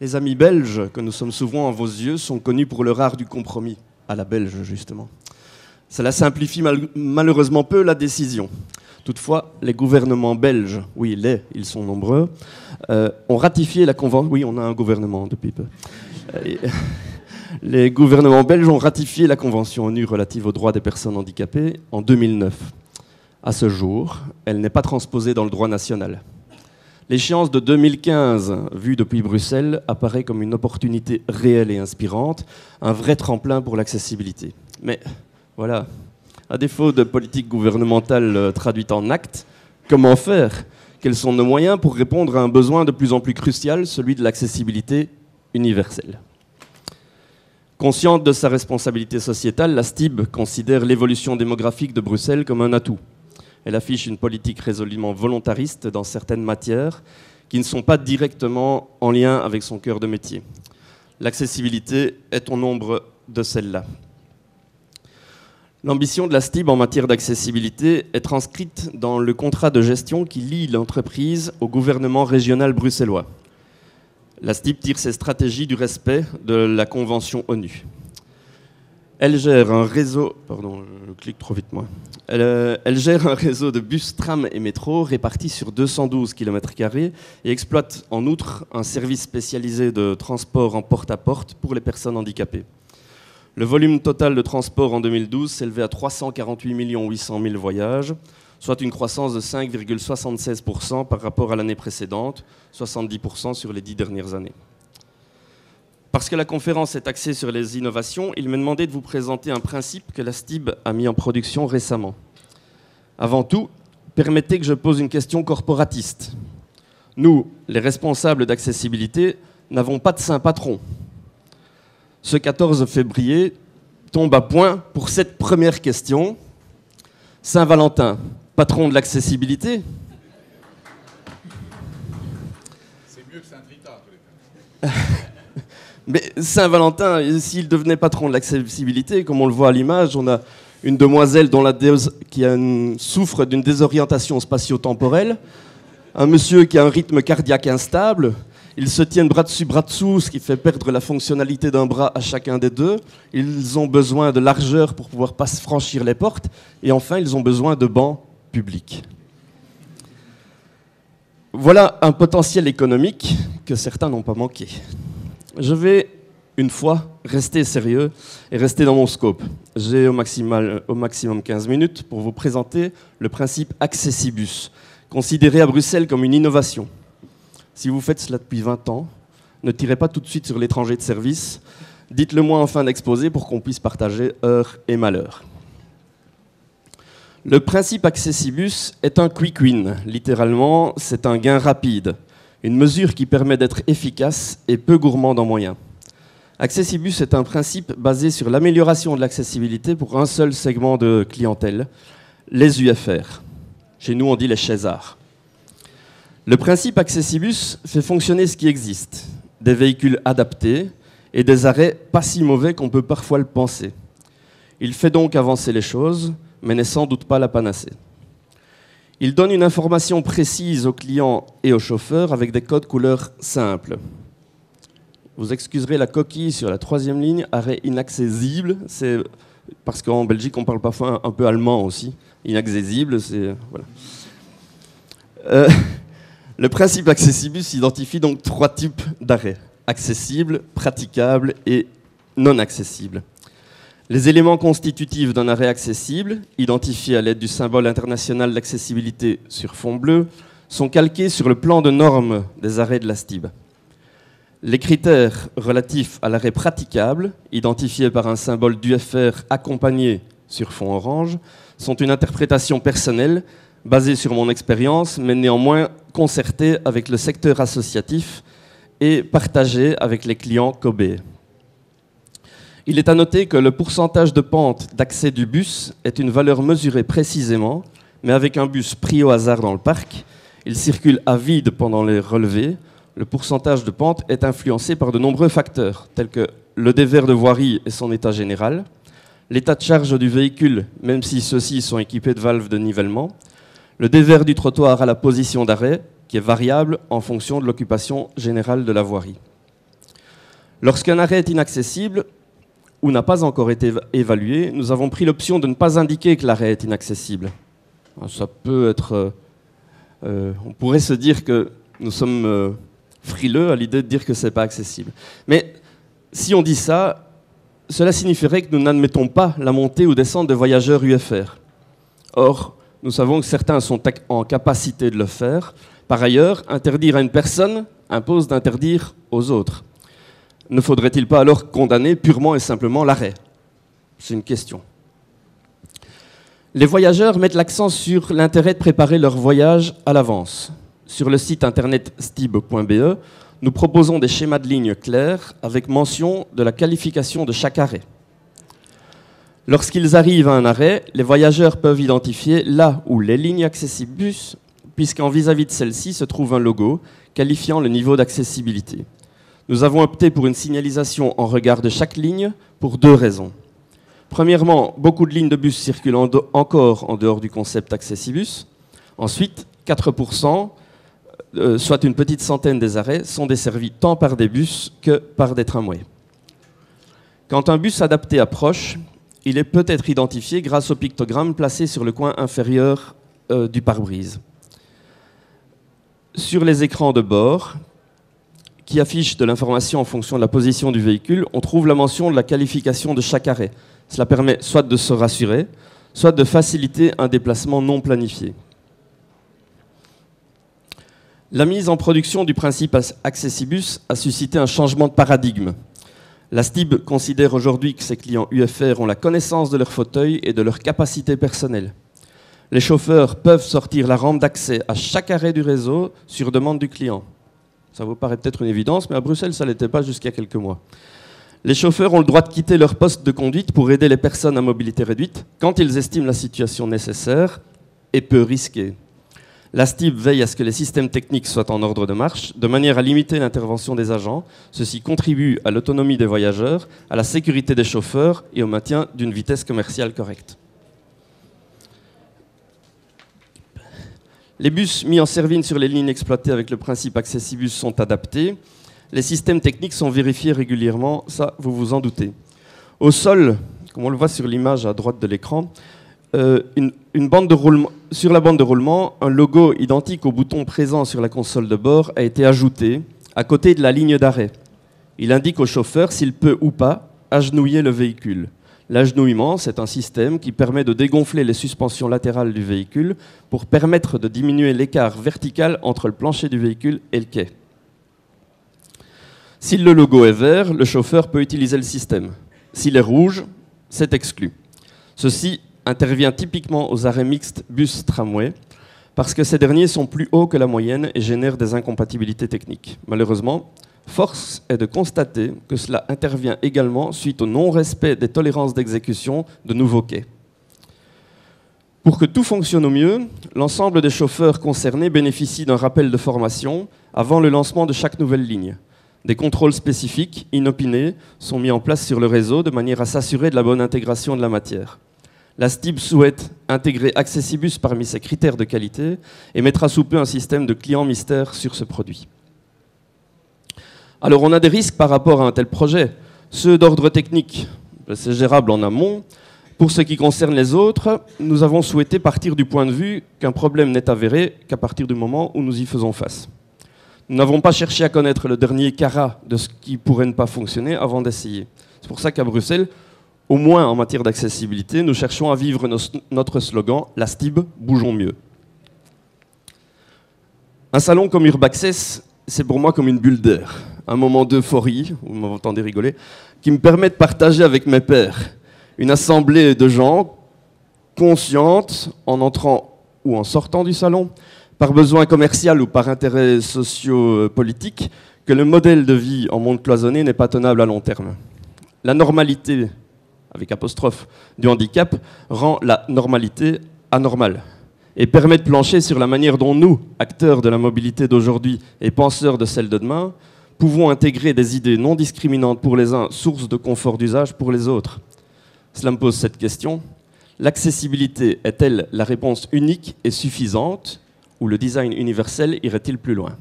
Les amis belges, que nous sommes souvent à vos yeux, sont connus pour leur art du compromis, à la belge justement. Cela simplifie malheureusement peu la décision. Toutefois, les gouvernements belges, oui, ils sont nombreux, ont ratifié la convention. Oui, on a un gouvernement depuis peu. Les gouvernements belges ont ratifié la convention ONU relative aux droits des personnes handicapées en 2009. À ce jour, elle n'est pas transposée dans le droit national. L'échéance de 2015, vue depuis Bruxelles, apparaît comme une opportunité réelle et inspirante, un vrai tremplin pour l'accessibilité. Mais voilà, à défaut de politique gouvernementale traduite en actes, comment faire ? Quels sont nos moyens pour répondre à un besoin de plus en plus crucial, celui de l'accessibilité universelle ? Consciente de sa responsabilité sociétale, la STIB considère l'évolution démographique de Bruxelles comme un atout. Elle affiche une politique résolument volontariste dans certaines matières qui ne sont pas directement en lien avec son cœur de métier. L'accessibilité est au nombre de celles-là. L'ambition de la STIB en matière d'accessibilité est transcrite dans le contrat de gestion qui lie l'entreprise au gouvernement régional bruxellois. La STIB tire ses stratégies du respect de la Convention ONU. Elle gère un réseau... Pardon, je clique trop vite moi. Elle gère un réseau de bus, trams et métros répartis sur 212 km² et exploite en outre un service spécialisé de transport en porte-à-porte pour les personnes handicapées. Le volume total de transport en 2012 s'élevait à 348 800 000 voyages, soit une croissance de 5,76% par rapport à l'année précédente, 70% sur les 10 dernières années. Parce que la conférence est axée sur les innovations, il m'est demandé de vous présenter un principe que la STIB a mis en production récemment. Avant tout, permettez que je pose une question corporatiste. Nous, les responsables d'accessibilité, n'avons pas de saint patron. Ce 14 février tombe à point pour cette première question. Saint-Valentin, patron de l'accessibilité? C'est mieux que Saint-Rita, en tous les cas. Mais Saint-Valentin, s'il devenait patron de l'accessibilité, comme on le voit à l'image, on a une demoiselle qui souffre d'une désorientation spatio-temporelle, un monsieur qui a un rythme cardiaque instable. Ils se tiennent bras dessus, bras dessous, ce qui fait perdre la fonctionnalité d'un bras à chacun des deux. Ils ont besoin de largeur pour pouvoir franchir les portes. Et enfin, ils ont besoin de bancs publics. Voilà un potentiel économique que certains n'ont pas manqué. Je vais, une fois, rester sérieux et rester dans mon scope. J'ai au maximum 15 minutes pour vous présenter le principe Accessibus, considéré à Bruxelles comme une innovation. Si vous faites cela depuis 20 ans, ne tirez pas tout de suite sur l'étranger de service. Dites-le moi en fin d'exposé pour qu'on puisse partager heures et malheurs. Le principe Accessibus est un quick win. Littéralement, c'est un gain rapide. Une mesure qui permet d'être efficace et peu gourmande en moyens. Accessibus est un principe basé sur l'amélioration de l'accessibilité pour un seul segment de clientèle, les UFR. Chez nous, on dit les chaisards. Le principe Accessibus fait fonctionner ce qui existe, des véhicules adaptés et des arrêts pas si mauvais qu'on peut parfois le penser. Il fait donc avancer les choses, mais n'est sans doute pas la panacée. Il donne une information précise aux clients et aux chauffeurs avec des codes couleurs simples. Vous excuserez la coquille sur la 3e ligne, arrêt inaccessible, c'est parce qu'en Belgique on parle parfois un peu allemand aussi. Inaccessible, c'est... Voilà. Le principe Accessibus identifie donc 3 types d'arrêts. Accessible, praticable et non accessible. Les éléments constitutifs d'un arrêt accessible, identifiés à l'aide du symbole international d'accessibilité sur fond bleu, sont calqués sur le plan de normes des arrêts de la STIB. Les critères relatifs à l'arrêt praticable, identifiés par un symbole d'UFR accompagné sur fond orange, sont une interprétation personnelle basée sur mon expérience, mais néanmoins concertée avec le secteur associatif et partagée avec les clients Kobe. Il est à noter que le pourcentage de pente d'accès du bus est une valeur mesurée précisément, mais avec un bus pris au hasard dans le parc, il circule à vide pendant les relevés. Le pourcentage de pente est influencé par de nombreux facteurs, tels que le dévers de voirie et son état général, l'état de charge du véhicule, même si ceux-ci sont équipés de valves de nivellement, le dévers du trottoir à la position d'arrêt, qui est variable en fonction de l'occupation générale de la voirie. Lorsqu'un arrêt est inaccessible ou n'a pas encore été évalué, nous avons pris l'option de ne pas indiquer que l'arrêt est inaccessible. Ça peut être... on pourrait se dire que nous sommes frileux à l'idée de dire que ce n'est pas accessible. Mais si on dit ça, cela signifierait que nous n'admettons pas la montée ou descente de voyageurs UFR. Or, nous savons que certains sont en capacité de le faire. Par ailleurs, interdire à une personne impose d'interdire aux autres. Ne faudrait-il pas alors condamner purement et simplement l'arrêt? C'est une question. Les voyageurs mettent l'accent sur l'intérêt de préparer leur voyage à l'avance. Sur le site internet stib.be, nous proposons des schémas de lignes clairs avec mention de la qualification de chaque arrêt. Lorsqu'ils arrivent à un arrêt, les voyageurs peuvent identifier là où les lignes Accessibus, puisqu'en vis-à-vis de celle-ci se trouve un logo qualifiant le niveau d'accessibilité. Nous avons opté pour une signalisation en regard de chaque ligne pour 2 raisons. Premièrement, beaucoup de lignes de bus circulent encore en dehors du concept Accessibus. Ensuite, 4%, soit une petite centaine des arrêts, sont desservis tant par des bus que par des tramways. Quand un bus adapté approche, il est peut-être identifié grâce au pictogramme placé sur le coin inférieur du pare-brise. Sur les écrans de bord, qui affichent de l'information en fonction de la position du véhicule, on trouve la mention de la qualification de chaque arrêt. Cela permet soit de se rassurer, soit de faciliter un déplacement non planifié. La mise en production du principe Accessibus a suscité un changement de paradigme. La STIB considère aujourd'hui que ses clients UFR ont la connaissance de leur fauteuil et de leurs capacités personnelles. Les chauffeurs peuvent sortir la rampe d'accès à chaque arrêt du réseau sur demande du client. Ça vous paraît peut-être une évidence, mais à Bruxelles, ça ne l'était pas jusqu'à quelques mois. Les chauffeurs ont le droit de quitter leur poste de conduite pour aider les personnes à mobilité réduite quand ils estiment la situation nécessaire et peu risquée. La STIB veille à ce que les systèmes techniques soient en ordre de marche, de manière à limiter l'intervention des agents. Ceci contribue à l'autonomie des voyageurs, à la sécurité des chauffeurs et au maintien d'une vitesse commerciale correcte. Les bus mis en service sur les lignes exploitées avec le principe Accessibus sont adaptés. Les systèmes techniques sont vérifiés régulièrement, ça vous vous en doutez. Au sol, comme on le voit sur l'image à droite de l'écran, sur la bande de roulement, un logo identique au bouton présent sur la console de bord a été ajouté à côté de la ligne d'arrêt. Il indique au chauffeur s'il peut ou pas agenouiller le véhicule. L'agenouillement, c'est un système qui permet de dégonfler les suspensions latérales du véhicule pour permettre de diminuer l'écart vertical entre le plancher du véhicule et le quai. Si le logo est vert, le chauffeur peut utiliser le système. S'il est rouge, c'est exclu. Ceci intervient typiquement aux arrêts mixtes bus-tramway parce que ces derniers sont plus hauts que la moyenne et génèrent des incompatibilités techniques. Malheureusement, force est de constater que cela intervient également suite au non-respect des tolérances d'exécution de nouveaux quais. Pour que tout fonctionne au mieux, l'ensemble des chauffeurs concernés bénéficient d'un rappel de formation avant le lancement de chaque nouvelle ligne. Des contrôles spécifiques, inopinés, sont mis en place sur le réseau de manière à s'assurer de la bonne intégration de la matière. La STIB souhaite intégrer Accessibus parmi ses critères de qualité et mettra sous peu un système de clients mystère sur ce produit. Alors on a des risques par rapport à un tel projet. Ceux d'ordre technique, c'est gérable en amont. Pour ce qui concerne les autres, nous avons souhaité partir du point de vue qu'un problème n'est avéré qu'à partir du moment où nous y faisons face. Nous n'avons pas cherché à connaître le dernier carat de ce qui pourrait ne pas fonctionner avant d'essayer. C'est pour ça qu'à Bruxelles, au moins en matière d'accessibilité, nous cherchons à vivre notre slogan « La STIB, bougeons mieux ». Un salon comme Urbaccess, c'est pour moi comme une bulle d'air, un moment d'euphorie, vous m'entendez rigoler, qui me permet de partager avec mes pairs une assemblée de gens conscientes en entrant ou en sortant du salon, par besoin commercial ou par intérêt socio-politique, que le modèle de vie en monde cloisonné n'est pas tenable à long terme. La normalité, avec apostrophe, du handicap, rend la normalité anormale et permet de plancher sur la manière dont nous, acteurs de la mobilité d'aujourd'hui et penseurs de celle de demain, pouvons intégrer des idées non discriminantes pour les uns, source de confort d'usage pour les autres. Cela me pose cette question. L'accessibilité est-elle la réponse unique et suffisante, ou le design universel irait-il plus loin ?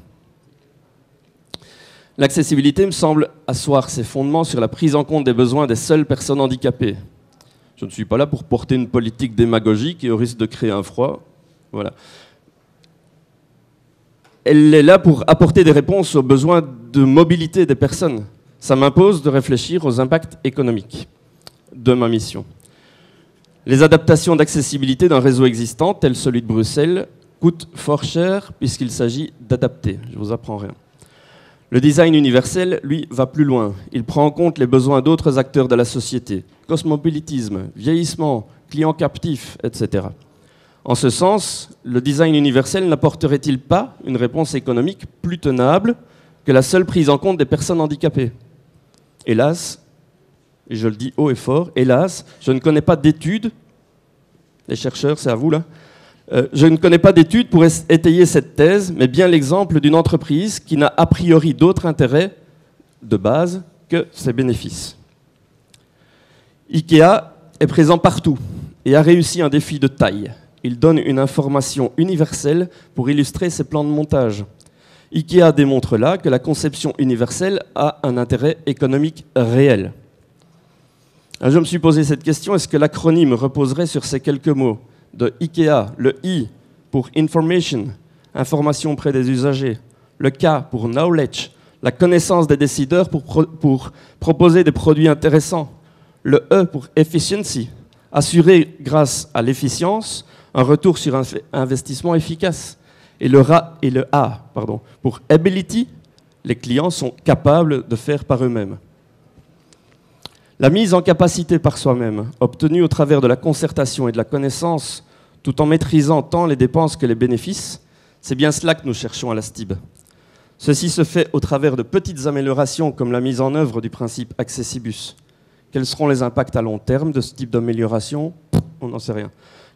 L'accessibilité me semble asseoir ses fondements sur la prise en compte des besoins des seules personnes handicapées. Je ne suis pas là pour porter une politique démagogique et au risque de créer un froid. Voilà. Elle est là pour apporter des réponses aux besoins de mobilité des personnes. Ça m'impose de réfléchir aux impacts économiques de ma mission. Les adaptations d'accessibilité d'un réseau existant, tel celui de Bruxelles, coûtent fort cher puisqu'il s'agit d'adapter. Je ne vous apprends rien. Le design universel, lui, va plus loin. Il prend en compte les besoins d'autres acteurs de la société. Cosmopolitisme, vieillissement, clients captifs, etc. En ce sens, le design universel n'apporterait-il pas une réponse économique plus tenable que la seule prise en compte des personnes handicapées ? Hélas, et je le dis haut et fort, hélas, je ne connais pas d'études, les chercheurs, c'est à vous là, je ne connais pas d'études pour étayer cette thèse, mais bien l'exemple d'une entreprise qui n'a a priori d'autre intérêt de base que ses bénéfices. IKEA est présent partout et a réussi un défi de taille. Il donne une information universelle pour illustrer ses plans de montage. IKEA démontre là que la conception universelle a un intérêt économique réel. Je me suis posé cette question, est-ce que l'acronyme reposerait sur ces quelques mots de IKEA, le I pour Information, information auprès des usagers, le K pour Knowledge, la connaissance des décideurs pour proposer des produits intéressants, le E pour Efficiency, assurer grâce à l'efficience un retour sur investissement efficace, et le A pour Ability, les clients sont capables de faire par eux-mêmes. La mise en capacité par soi-même, obtenue au travers de la concertation et de la connaissance, tout en maîtrisant tant les dépenses que les bénéfices, c'est bien cela que nous cherchons à la STIB. Ceci se fait au travers de petites améliorations comme la mise en œuvre du principe Accessibus. Quels seront les impacts à long terme de ce type d'amélioration? On n'en sait rien.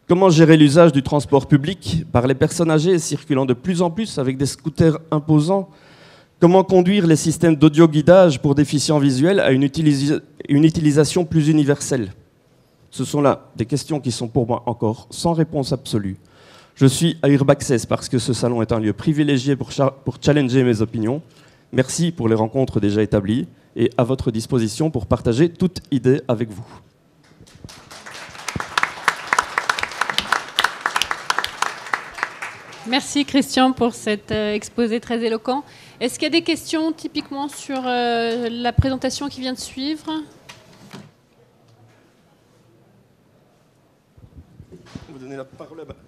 Comment gérer l'usage du transport public par les personnes âgées circulant de plus en plus avec des scooters imposants? Comment conduire les systèmes d'audio-guidage pour déficients visuels à une utilisation plus universelle? Ce sont là des questions qui sont pour moi encore sans réponse absolue. Je suis à Urbaccess parce que ce salon est un lieu privilégié pour challenger mes opinions. Merci pour les rencontres déjà établies et à votre disposition pour partager toute idée avec vous. Merci Christian pour cet exposé très éloquent. Est-ce qu'il y a des questions typiquement sur la présentation qui vient de suivre?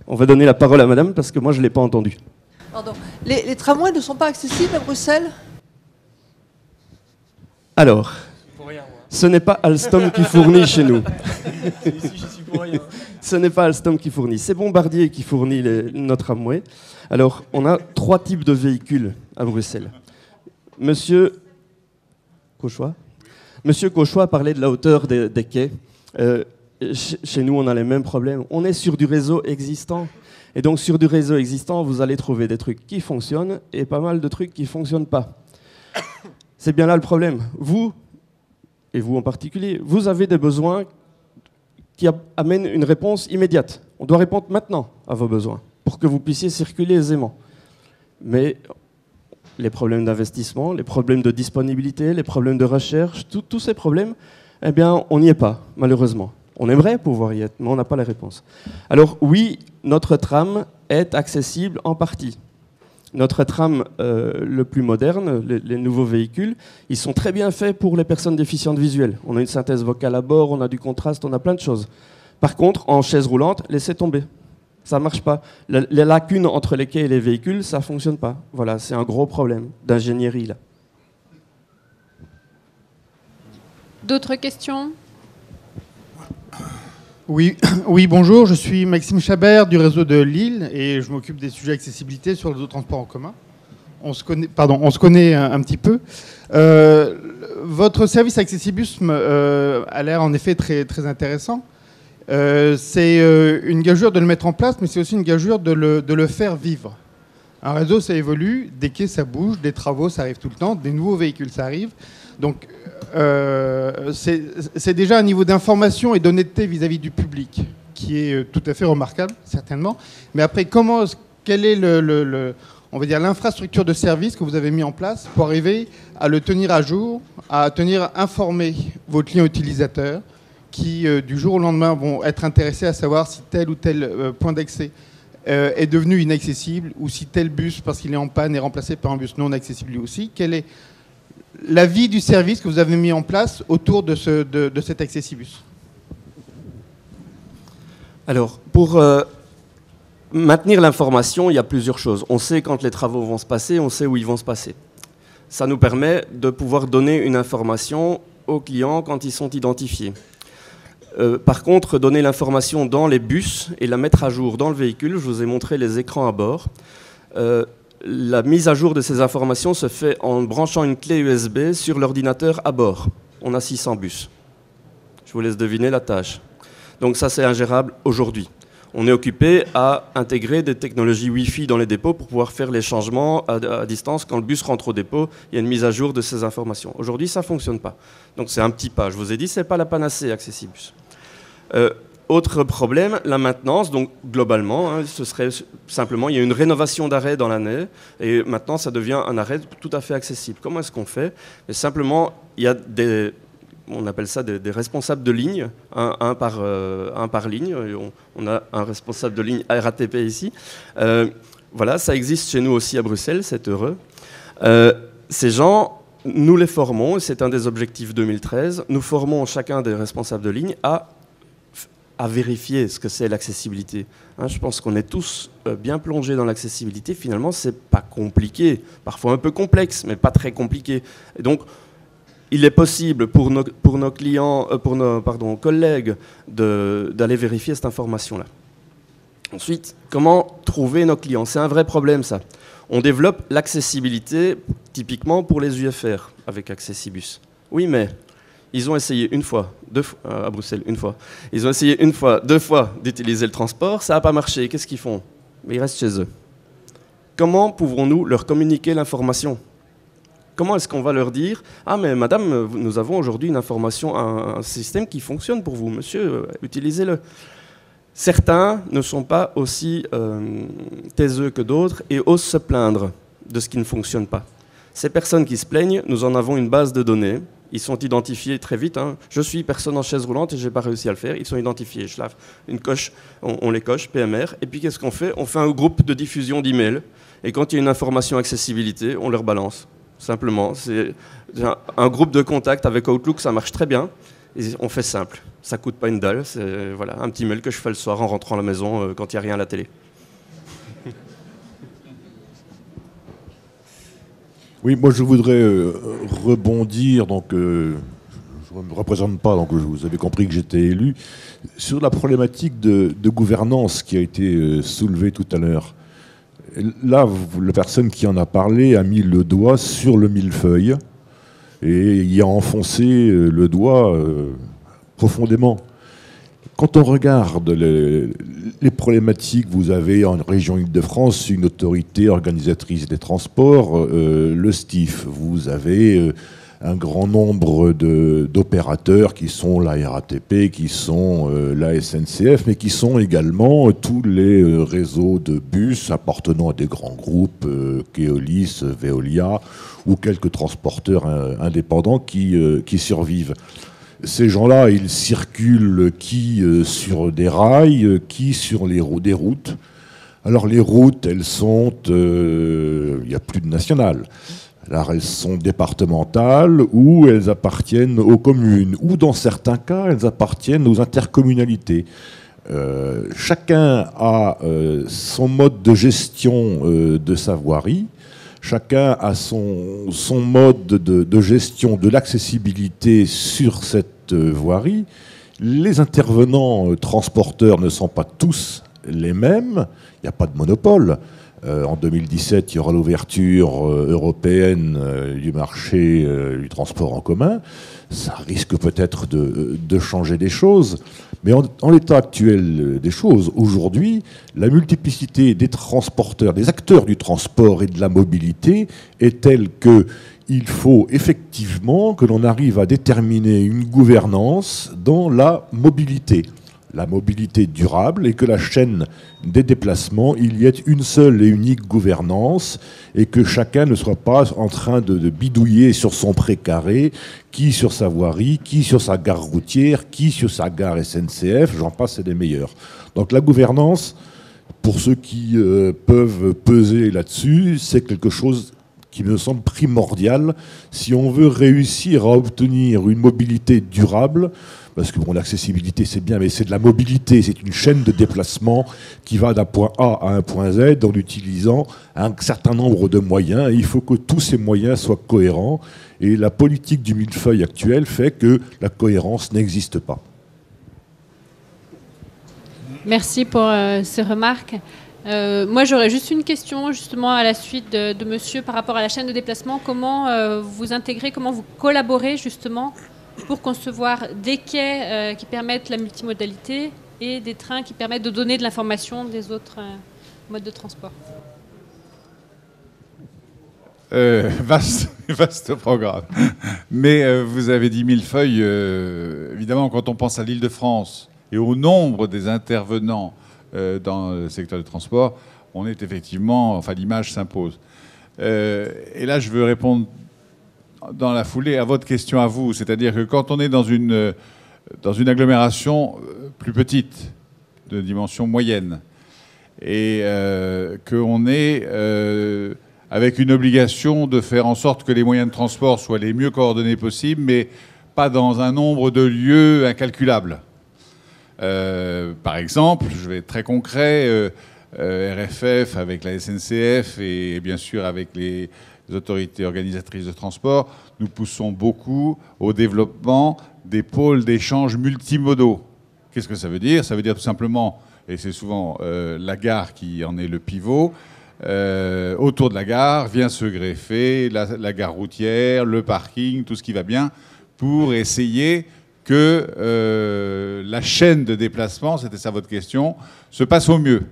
On va donner la parole à madame parce que moi je ne l'ai pas entendue. Pardon. Les tramways ne sont pas accessibles à Bruxelles? Alors, ce n'est pas Alstom qui fournit chez nous. Ce n'est pas Alstom qui fournit, c'est Bombardier qui fournit notre tramway. Alors, on a 3 types de véhicules à Bruxelles. Monsieur Cauchois parlait de la hauteur des quais. Chez nous, on a les mêmes problèmes. On est sur du réseau existant. Et donc, sur du réseau existant, vous allez trouver des trucs qui fonctionnent et pas mal de trucs qui ne fonctionnent pas. C'est bien là le problème. Vous, et vous en particulier, vous avez des besoins qui amènent une réponse immédiate. On doit répondre maintenant à vos besoins pour que vous puissiez circuler aisément. Mais les problèmes d'investissement, les problèmes de disponibilité, les problèmes de recherche, tous ces problèmes, eh bien, on n'y est pas, malheureusement. On aimerait pouvoir y être, mais on n'a pas les réponses. Alors oui, notre tram est accessible en partie. Notre tram le plus moderne, les nouveaux véhicules, ils sont très bien faits pour les personnes déficientes visuelles. On a une synthèse vocale à bord, on a du contraste, on a plein de choses. Par contre, en chaise roulante, laissez tomber. Ça ne marche pas. Les lacunes entre les quais et les véhicules, ça ne fonctionne pas. Voilà, c'est un gros problème d'ingénierie là. D'autres questions? Oui, bonjour, je suis Maxime Chabert du réseau de Lille et je m'occupe des sujets accessibilité sur les transports en commun. On se connaît un petit peu. Votre service Accessibus a l'air en effet très, très intéressant. C'est une gageure de le mettre en place, mais c'est aussi une gageure de le faire vivre. Un réseau, ça évolue, des quais, ça bouge, des travaux, ça arrive tout le temps, des nouveaux véhicules, ça arrive. Donc, c'est déjà un niveau d'information et d'honnêteté vis-à-vis du public qui est tout à fait remarquable, certainement. Mais après, quelle est on va dire l'infrastructure de service que vous avez mis en place pour arriver à le tenir à jour, à tenir informé vos clients utilisateurs qui, du jour au lendemain, vont être intéressés à savoir si tel ou tel point d'accès est devenu inaccessible ou si tel bus, parce qu'il est en panne, est remplacé par un bus non accessible lui aussi. Quelle est la vie du service que vous avez mis en place autour de cet Accessibus? Alors, pour maintenir l'information, il y a plusieurs choses. On sait quand les travaux vont se passer, on sait où ils vont se passer. Ça nous permet de pouvoir donner une information aux clients quand ils sont identifiés. Par contre, donner l'information dans les bus et la mettre à jour dans le véhicule, je vous ai montré les écrans à bord. La mise à jour de ces informations se fait en branchant une clé USB sur l'ordinateur à bord. On a 600 bus. Je vous laisse deviner la tâche. Donc ça, c'est ingérable aujourd'hui. On est occupé à intégrer des technologies Wi-Fi dans les dépôts pour pouvoir faire les changements à distance. Quand le bus rentre au dépôt, il y a une mise à jour de ces informations. Aujourd'hui, ça ne fonctionne pas. Donc c'est un petit pas. Je vous ai dit, ce n'est pas la panacée Accessibus. Autre problème, la maintenance. Donc globalement, ce serait simplement, il y a une rénovation d'arrêt dans l'année et maintenant ça devient un arrêt tout à fait accessible. Comment est-ce qu'on fait? Mais simplement, il y a on appelle ça des responsables de ligne, un par ligne. On a un responsable de ligne RATP ici. Voilà, ça existe chez nous aussi à Bruxelles, c'est heureux. Ces gens, nous les formons, c'est un des objectifs 2013, nous formons chacun des responsables de ligne à vérifier ce que c'est l'accessibilité. Je pense qu'on est tous bien plongés dans l'accessibilité. Finalement, c'est pas compliqué, parfois un peu complexe, mais pas très compliqué. Et donc, il est possible pour nos clients, pour nos collègues d'aller vérifier cette information-là. Ensuite, comment trouver nos clients? C'est un vrai problème, ça. On développe l'accessibilité typiquement pour les UFR avec Accessibus. Oui, mais ils ont essayé une fois, deux fois, à Bruxelles, une fois. Ils ont essayé une fois, deux fois d'utiliser le transport, ça n'a pas marché. Qu'est-ce qu'ils font? Mais ils restent chez eux. Comment pouvons-nous leur communiquer l'information? Comment est-ce qu'on va leur dire « Ah, mais madame, nous avons aujourd'hui une information, un système qui fonctionne pour vous, monsieur, utilisez-le ». Certains ne sont pas aussi taiseux que d'autres et osent se plaindre de ce qui ne fonctionne pas. Ces personnes qui se plaignent, nous en avons une base de données. Ils sont identifiés très vite. Je suis personne en chaise roulante et je n'ai pas réussi à le faire. Ils sont identifiés. Je lave une coche, on les coche, PMR. Et puis qu'est-ce qu'on fait? On fait un groupe de diffusion d'emails. Et quand il y a une information accessibilité, on leur balance. Simplement. C'est un groupe de contact avec Outlook, ça marche très bien. Et on fait simple. Ça ne coûte pas une dalle. C'est voilà, un petit mail que je fais le soir en rentrant à la maison quand il n'y a rien à la télé. Oui, moi je voudrais rebondir, donc je ne me représente pas, donc vous avez compris que j'étais élu, sur la problématique de gouvernance qui a été soulevée tout à l'heure. Là, la personne qui en a parlé a mis le doigt sur le millefeuille et y a enfoncé le doigt profondément. Quand on regarde les problématiques, vous avez en région Île-de-France une autorité organisatrice des transports, le STIF. Vous avez un grand nombre d'opérateurs qui sont la RATP, qui sont la SNCF, mais qui sont également tous les réseaux de bus appartenant à des grands groupes, Keolis, Veolia, ou quelques transporteurs indépendants qui survivent. Ces gens-là, ils circulent qui sur des rails, qui sur des routes. Alors les routes, elles sont... Il n'y a plus de nationales. Alors elles sont départementales ou elles appartiennent aux communes. Ou dans certains cas, elles appartiennent aux intercommunalités. Chacun a son mode de gestion de sa voirie. Chacun a son mode de gestion de l'accessibilité sur cette voirie. Les intervenants transporteurs ne sont pas tous les mêmes. Il n'y a pas de monopole. En 2017, il y aura l'ouverture européenne du marché du transport en commun. Ça risque peut-être de changer des choses. Mais en l'état actuel des choses, aujourd'hui, la multiplicité des transporteurs, des acteurs du transport et de la mobilité est telle qu'il faut effectivement que l'on arrive à déterminer une gouvernance dans la mobilité durable, et que la chaîne des déplacements, il y ait une seule et unique gouvernance, et que chacun ne soit pas en train de bidouiller sur son précaré, qui sur sa voirie, qui sur sa gare routière, qui sur sa gare SNCF, j'en passe, c'est des meilleurs. Donc la gouvernance, pour ceux qui peuvent peser là-dessus, c'est quelque chose qui me semble primordial si on veut réussir à obtenir une mobilité durable. Parce que bon, l'accessibilité c'est bien, mais c'est de la mobilité, c'est une chaîne de déplacement qui va d'un point A à un point Z en utilisant un certain nombre de moyens. Et il faut que tous ces moyens soient cohérents. Et la politique du millefeuille actuelle fait que la cohérence n'existe pas. Merci pour ces remarques. Moi, j'aurais juste une question justement à la suite de monsieur par rapport à la chaîne de déplacement. Comment vous intégrez, comment vous collaborez justement pour concevoir des quais qui permettent la multimodalité et des trains qui permettent de donner de l'information des autres modes de transport. Vaste programme. Mais vous avez 10 000 feuilles. Évidemment, quand on pense à l'Île-de-France et au nombre des intervenants dans le secteur du transport, on est effectivement... Enfin, l'image s'impose. Et là, je veux répondre dans la foulée à votre question à vous. C'est-à-dire que quand on est dans une agglomération plus petite, de dimension moyenne, et qu'on est avec une obligation de faire en sorte que les moyens de transport soient les mieux coordonnés possibles, mais pas dans un nombre de lieux incalculable. Par exemple, je vais être très concret, RFF avec la SNCF et bien sûr avec les autorités organisatrices de transport, nous poussons beaucoup au développement des pôles d'échange multimodaux. Qu'est-ce que ça veut dire? Ça veut dire tout simplement, et c'est souvent la gare qui en est le pivot, autour de la gare vient se greffer la gare routière, le parking, tout ce qui va bien, pour essayer que la chaîne de déplacement, c'était ça votre question, se passe au mieux.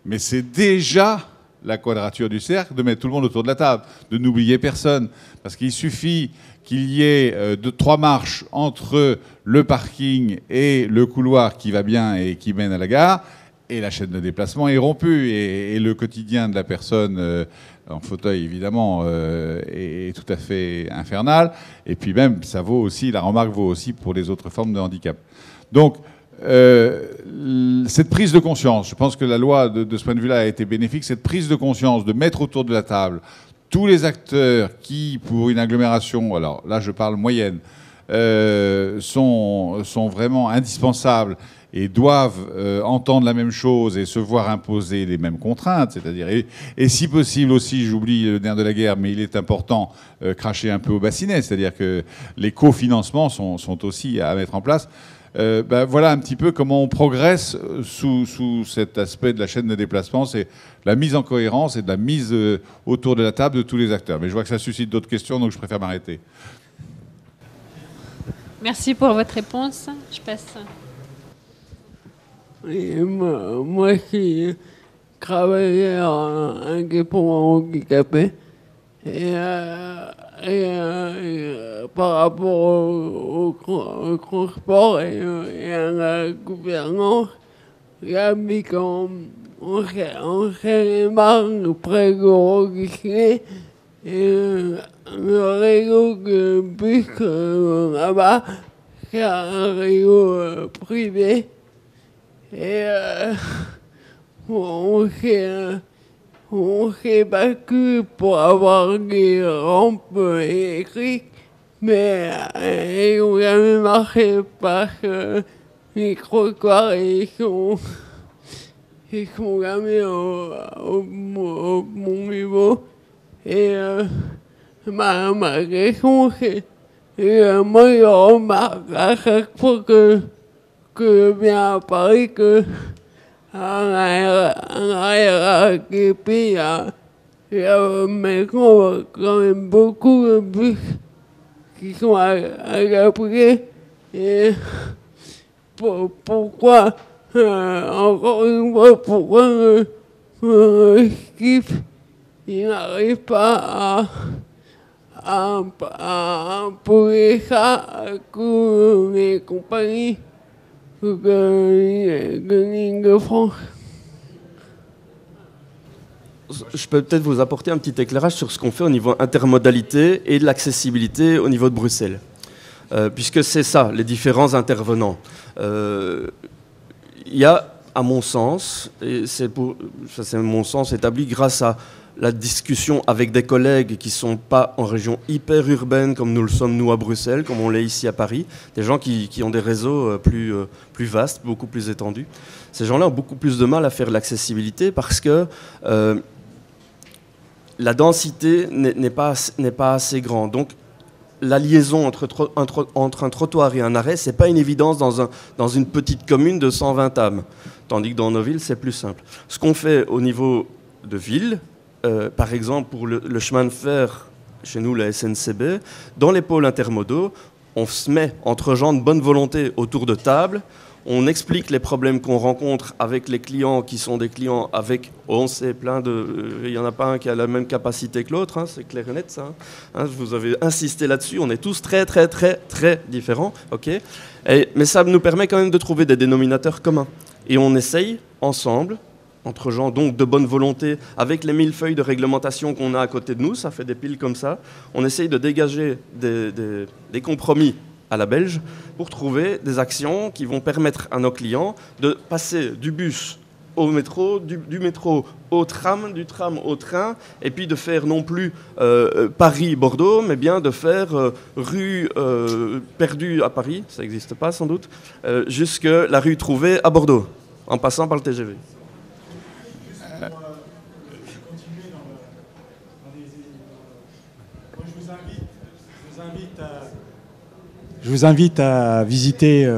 Mais c'est déjà la quadrature du cercle de mettre tout le monde autour de la table, de n'oublier personne. Parce qu'il suffit qu'il y ait 3 marches entre le parking et le couloir qui va bien et qui mène à la gare, et la chaîne de déplacement est rompue. Et le quotidien de la personne en fauteuil, évidemment, est tout à fait infernal. Et puis même, ça vaut aussi, la remarque vaut aussi pour les autres formes de handicap. Donc, cette prise de conscience, je pense que la loi de ce point de vue-là a été bénéfique, cette prise de conscience de mettre autour de la table tous les acteurs qui, pour une agglomération, alors là je parle moyenne, sont vraiment indispensables et doivent entendre la même chose et se voir imposer les mêmes contraintes, c'est-à-dire, et si possible aussi, j'oublie le nerf de la guerre, mais il est important, cracher un peu au bassinet, c'est-à-dire que les cofinancements sont aussi à mettre en place. Voilà un petit peu comment on progresse sous cet aspect de la chaîne de déplacement, c'est la mise en cohérence et de la mise autour de la table de tous les acteurs. Mais je vois que ça suscite d'autres questions, donc je préfère m'arrêter. Merci pour votre réponse. Je passe. Oui, moi qui travaillais en équipement handicapé, et par rapport au transport et à la gouvernance, il y a mis qu'on s'est les marques pré-enregistrées et le réseau de bus là-bas, c'est un réseau privé. Et on s'est battu pour avoir des rampes électriques, mais ils n'ont jamais marché parce que les trottoirs ils sont jamais au bon niveau. Et ma question c'est, moi je remarque à chaque fois que je viens à Paris que un RATP, il y a maintenant quand même beaucoup de bus qui sont adaptés. Et pourquoi, encore une fois, pourquoi le skip il n'arrive pas à imposer ça à toutes les compagnies de Île-de-France. Je peux peut-être vous apporter un petit éclairage sur ce qu'on fait au niveau intermodalité et de l'accessibilité au niveau de Bruxelles. Puisque c'est ça, les différents intervenants. Il y a, à mon sens, et c'est mon sens établi grâce à la discussion avec des collègues qui ne sont pas en région hyper urbaine comme nous le sommes nous à Bruxelles, comme on l'est ici à Paris, des gens qui ont des réseaux plus vastes, beaucoup plus étendus. Ces gens-là ont beaucoup plus de mal à faire l'accessibilité parce que la densité n'est pas assez grande. Donc la liaison entre un trottoir et un arrêt, ce n'est pas une évidence dans une petite commune de 120 âmes, tandis que dans nos villes, c'est plus simple. Ce qu'on fait au niveau de ville, par exemple, pour le chemin de fer, chez nous, la SNCB, dans les pôles intermodaux, on se met entre gens de bonne volonté autour de table, on explique les problèmes qu'on rencontre avec les clients qui sont des clients avec, on sait, plein de... Il n'y en a pas un qui a la même capacité que l'autre, hein, c'est clair et net ça. Hein, vous avez insisté là-dessus, on est tous très différents, ok. Mais ça nous permet quand même de trouver des dénominateurs communs. Et on essaye ensemble, entre gens donc de bonne volonté, avec les millefeuilles de réglementation qu'on a à côté de nous, ça fait des piles comme ça, on essaye de dégager des compromis à la belge pour trouver des actions qui vont permettre à nos clients de passer du bus au métro, du métro au tram, du tram au train, et puis de faire non plus Paris-Bordeaux, mais bien de faire rue perdue à Paris, ça n'existe pas sans doute, jusque la rue Trouvée à Bordeaux, en passant par le TGV. Je vous invite à visiter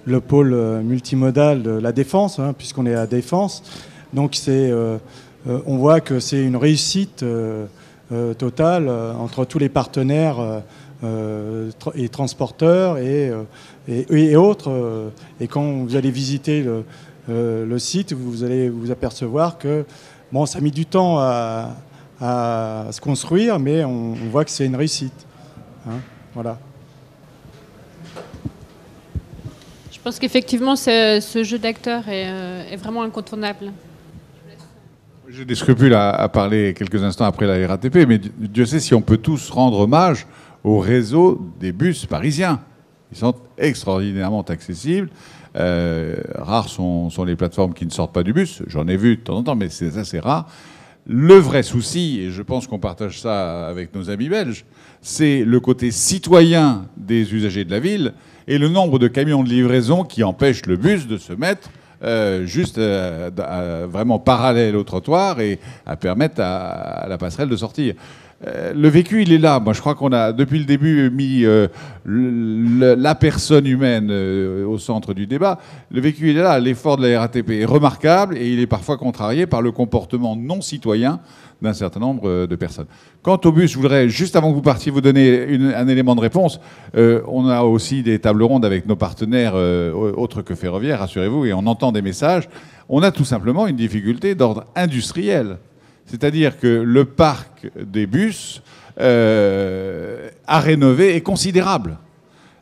le pôle multimodal de la Défense, hein, puisqu'on est à Défense. Donc on voit que c'est une réussite totale entre tous les partenaires et transporteurs et autres. Et quand vous allez visiter le site, vous allez vous apercevoir que bon, ça a mis du temps à se construire, mais on voit que c'est une réussite. Hein, voilà. Je pense qu'effectivement, ce jeu d'acteurs est vraiment incontournable. J'ai des scrupules à parler quelques instants après la RATP, mais Dieu sait si on peut tous rendre hommage au réseau des bus parisiens. Ils sont extraordinairement accessibles. Rares sont les plateformes qui ne sortent pas du bus. J'en ai vu de temps en temps, mais c'est assez rare. Le vrai souci, et je pense qu'on partage ça avec nos amis belges, c'est le côté citoyen des usagers de la ville et le nombre de camions de livraison qui empêchent le bus de se mettre juste vraiment parallèle au trottoir et à permettre à la passerelle de sortir. Le vécu, il est là. Moi, je crois qu'on a, depuis le début, mis la personne humaine au centre du débat. Le vécu, il est là. L'effort de la RATP est remarquable et il est parfois contrarié par le comportement non citoyen d'un certain nombre de personnes. Quant au bus, je voudrais, juste avant que vous partiez, vous donner un élément de réponse. On a aussi des tables rondes avec nos partenaires autres que ferroviaires, rassurez-vous, et on entend des messages. On a tout simplement une difficulté d'ordre industriel. C'est-à-dire que le parc des bus à rénover est considérable.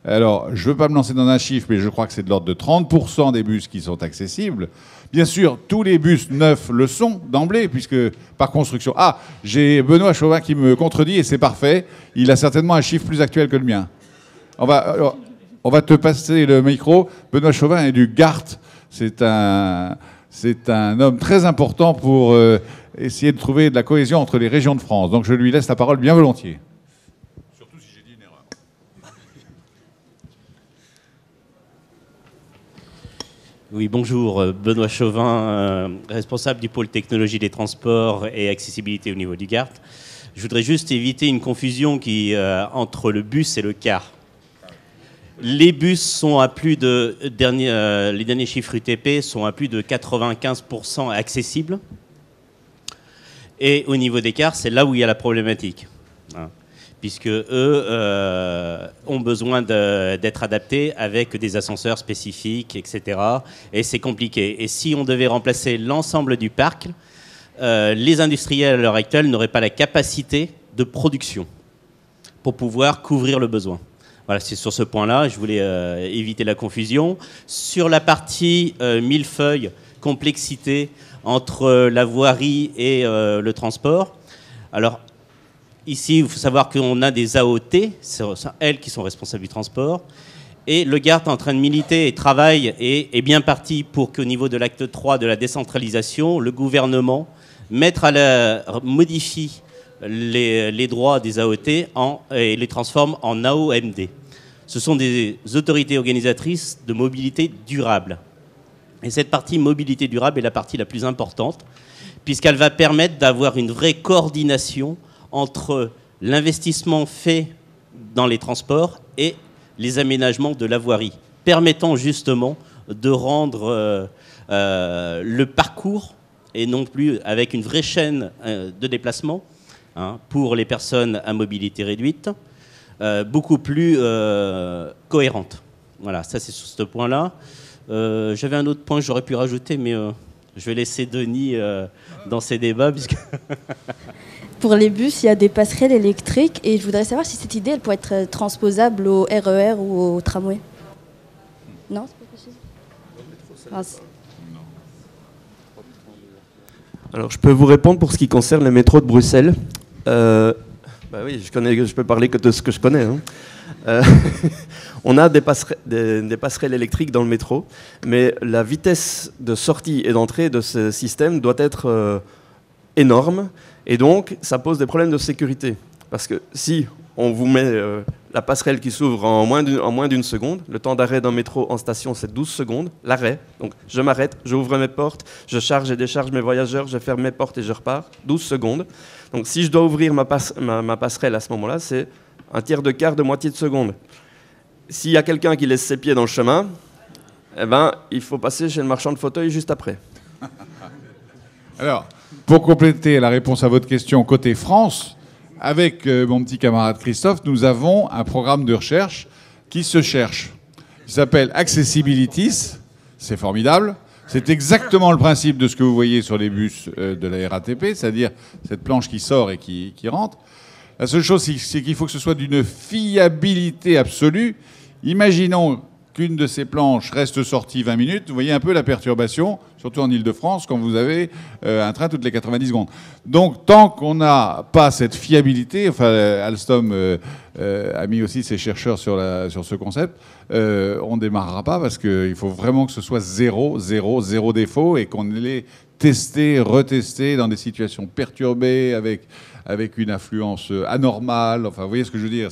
Alors, je ne veux pas me lancer dans un chiffre, mais je crois que c'est de l'ordre de 30% des bus qui sont accessibles. Bien sûr, tous les bus neufs le sont d'emblée, puisque par construction... Ah, j'ai Benoît Chauvin qui me contredit, et c'est parfait. Il a certainement un chiffre plus actuel que le mien. On va te passer le micro. Benoît Chauvin est du Gard. C'est un homme très important pour essayer de trouver de la cohésion entre les régions de France. Donc je lui laisse la parole bien volontiers. Surtout si j'ai dit une erreur. Oui, bonjour. Benoît Chauvin, responsable du pôle technologie des transports et accessibilité au niveau du Gard. Je voudrais juste éviter une confusion entre le bus et le car. Les bus sont à plus de... les derniers chiffres UTP sont à plus de 95% accessibles. Et au niveau des cars, c'est là où il y a la problématique. Hein, puisque eux ont besoin d'être adaptés avec des ascenseurs spécifiques, etc. Et c'est compliqué. Et si on devait remplacer l'ensemble du parc, les industriels à l'heure actuelle n'auraient pas la capacité de production pour pouvoir couvrir le besoin. Voilà, c'est sur ce point-là, je voulais éviter la confusion. Sur la partie millefeuille, complexité entre la voirie et le transport. Alors, ici, il faut savoir qu'on a des AOT, c'est elles qui sont responsables du transport. Et le Gard est en train de militer et travaille et est bien parti pour qu'au niveau de l'acte 3 de la décentralisation, le gouvernement modifie les droits des AOT et les transforme en AOMD. Ce sont des autorités organisatrices de mobilité durable. Et cette partie mobilité durable est la partie la plus importante, puisqu'elle va permettre d'avoir une vraie coordination entre l'investissement fait dans les transports et les aménagements de la voirie, permettant justement de rendre le parcours, et non plus avec une vraie chaîne de déplacement, hein, pour les personnes à mobilité réduite, beaucoup plus cohérente. Voilà, ça c'est sur ce point-là. J'avais un autre point que j'aurais pu rajouter, mais je vais laisser Denis dans ces débats. Puisque Pour les bus, il y a des passerelles électriques et je voudrais savoir si cette idée elle pourrait être transposable au RER ou au tramway. Non, c'est pas possible. Alors, je peux vous répondre pour ce qui concerne les métros de Bruxelles. Bah oui, je peux parler que de ce que je connais. Hein. On a des passerelles électriques dans le métro, mais la vitesse de sortie et d'entrée de ce système doit être énorme, et donc ça pose des problèmes de sécurité. Parce que si on vous met la passerelle qui s'ouvre en moins d'une seconde, le temps d'arrêt d'un métro en station c'est 12 secondes, l'arrêt, donc je m'arrête, j'ouvre mes portes, je charge et décharge mes voyageurs, je ferme mes portes et je repars, 12 secondes. Donc si je dois ouvrir ma passerelle à ce moment-là, c'est un tiers de quart de moitié de seconde. S'il y a quelqu'un qui laisse ses pieds dans le chemin, eh ben, il faut passer chez le marchand de fauteuils juste après. Alors, pour compléter la réponse à votre question côté France, avec mon petit camarade Christophe, nous avons un programme de recherche qui se cherche. Il s'appelle Accessibilities. C'est formidable. C'est exactement le principe de ce que vous voyez sur les bus de la RATP, c'est-à-dire cette planche qui sort et qui rentre. La seule chose, c'est qu'il faut que ce soit d'une fiabilité absolue. Imaginons qu'une de ces planches reste sortie 20 minutes. Vous voyez un peu la perturbation, surtout en Ile-de-France, quand vous avez un train toutes les 90 secondes. Donc, tant qu'on n'a pas cette fiabilité, enfin, Alstom a mis aussi ses chercheurs sur ce concept, on ne démarrera pas parce qu'il faut vraiment que ce soit zéro défaut et qu'on l'ait testé, retesté dans des situations perturbées avec une affluence anormale. Enfin, vous voyez ce que je veux dire.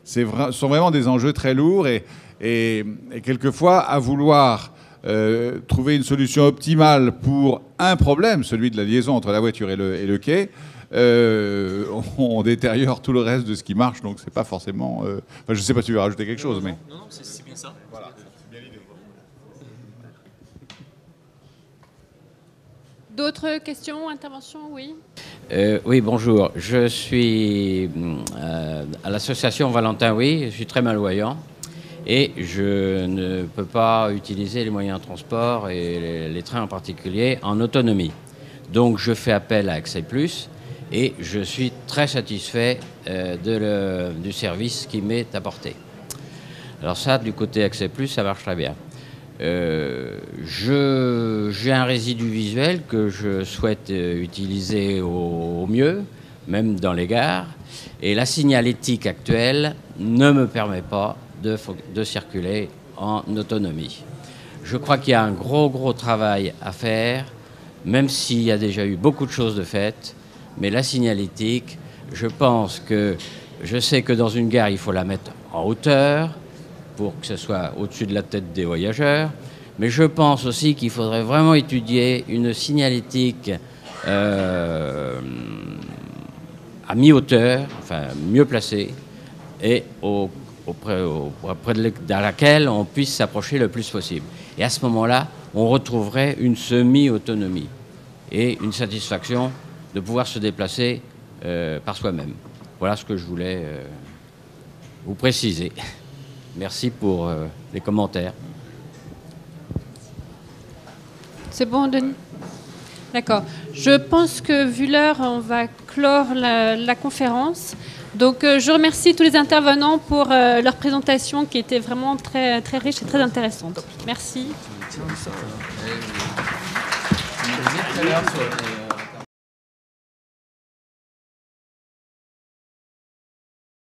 Ce sont vraiment des enjeux très lourds et quelquefois, à vouloir trouver une solution optimale pour un problème, celui de la liaison entre la voiture et le quai, on détériore tout le reste de ce qui marche, donc c'est pas forcément... Enfin, je ne sais pas si tu veux rajouter quelque chose, mais... Non, c'est bien ça. Voilà. D'autres questions, interventions? Oui. Oui, bonjour. Je suis à l'association Valentin Oui, je suis très malvoyant et je ne peux pas utiliser les moyens de transport et les trains en particulier en autonomie. Donc je fais appel à Accès Plus et je suis très satisfait du service qui m'est apporté. Alors ça, du côté Accès Plus, ça marche très bien. J'ai un résidu visuel que je souhaite utiliser au mieux, même dans les gares, et la signalétique actuelle ne me permet pas de circuler en autonomie. Je crois qu'il y a un gros travail à faire, même s'il y a déjà eu beaucoup de choses de faites, mais la signalétique, je sais que dans une gare, il faut la mettre en hauteur, pour que ce soit au-dessus de la tête des voyageurs. Mais je pense aussi qu'il faudrait vraiment étudier une signalétique à mi-hauteur, enfin mieux placée, et auprès de laquelle on puisse s'approcher le plus possible. Et à ce moment-là, on retrouverait une semi-autonomie et une satisfaction de pouvoir se déplacer par soi-même. Voilà ce que je voulais vous préciser. Merci pour les commentaires. C'est bon, Denis? D'accord. Je pense que, vu l'heure, on va clore la conférence. Donc, je remercie tous les intervenants pour leur présentation qui était vraiment très, très riche et très intéressante. Merci.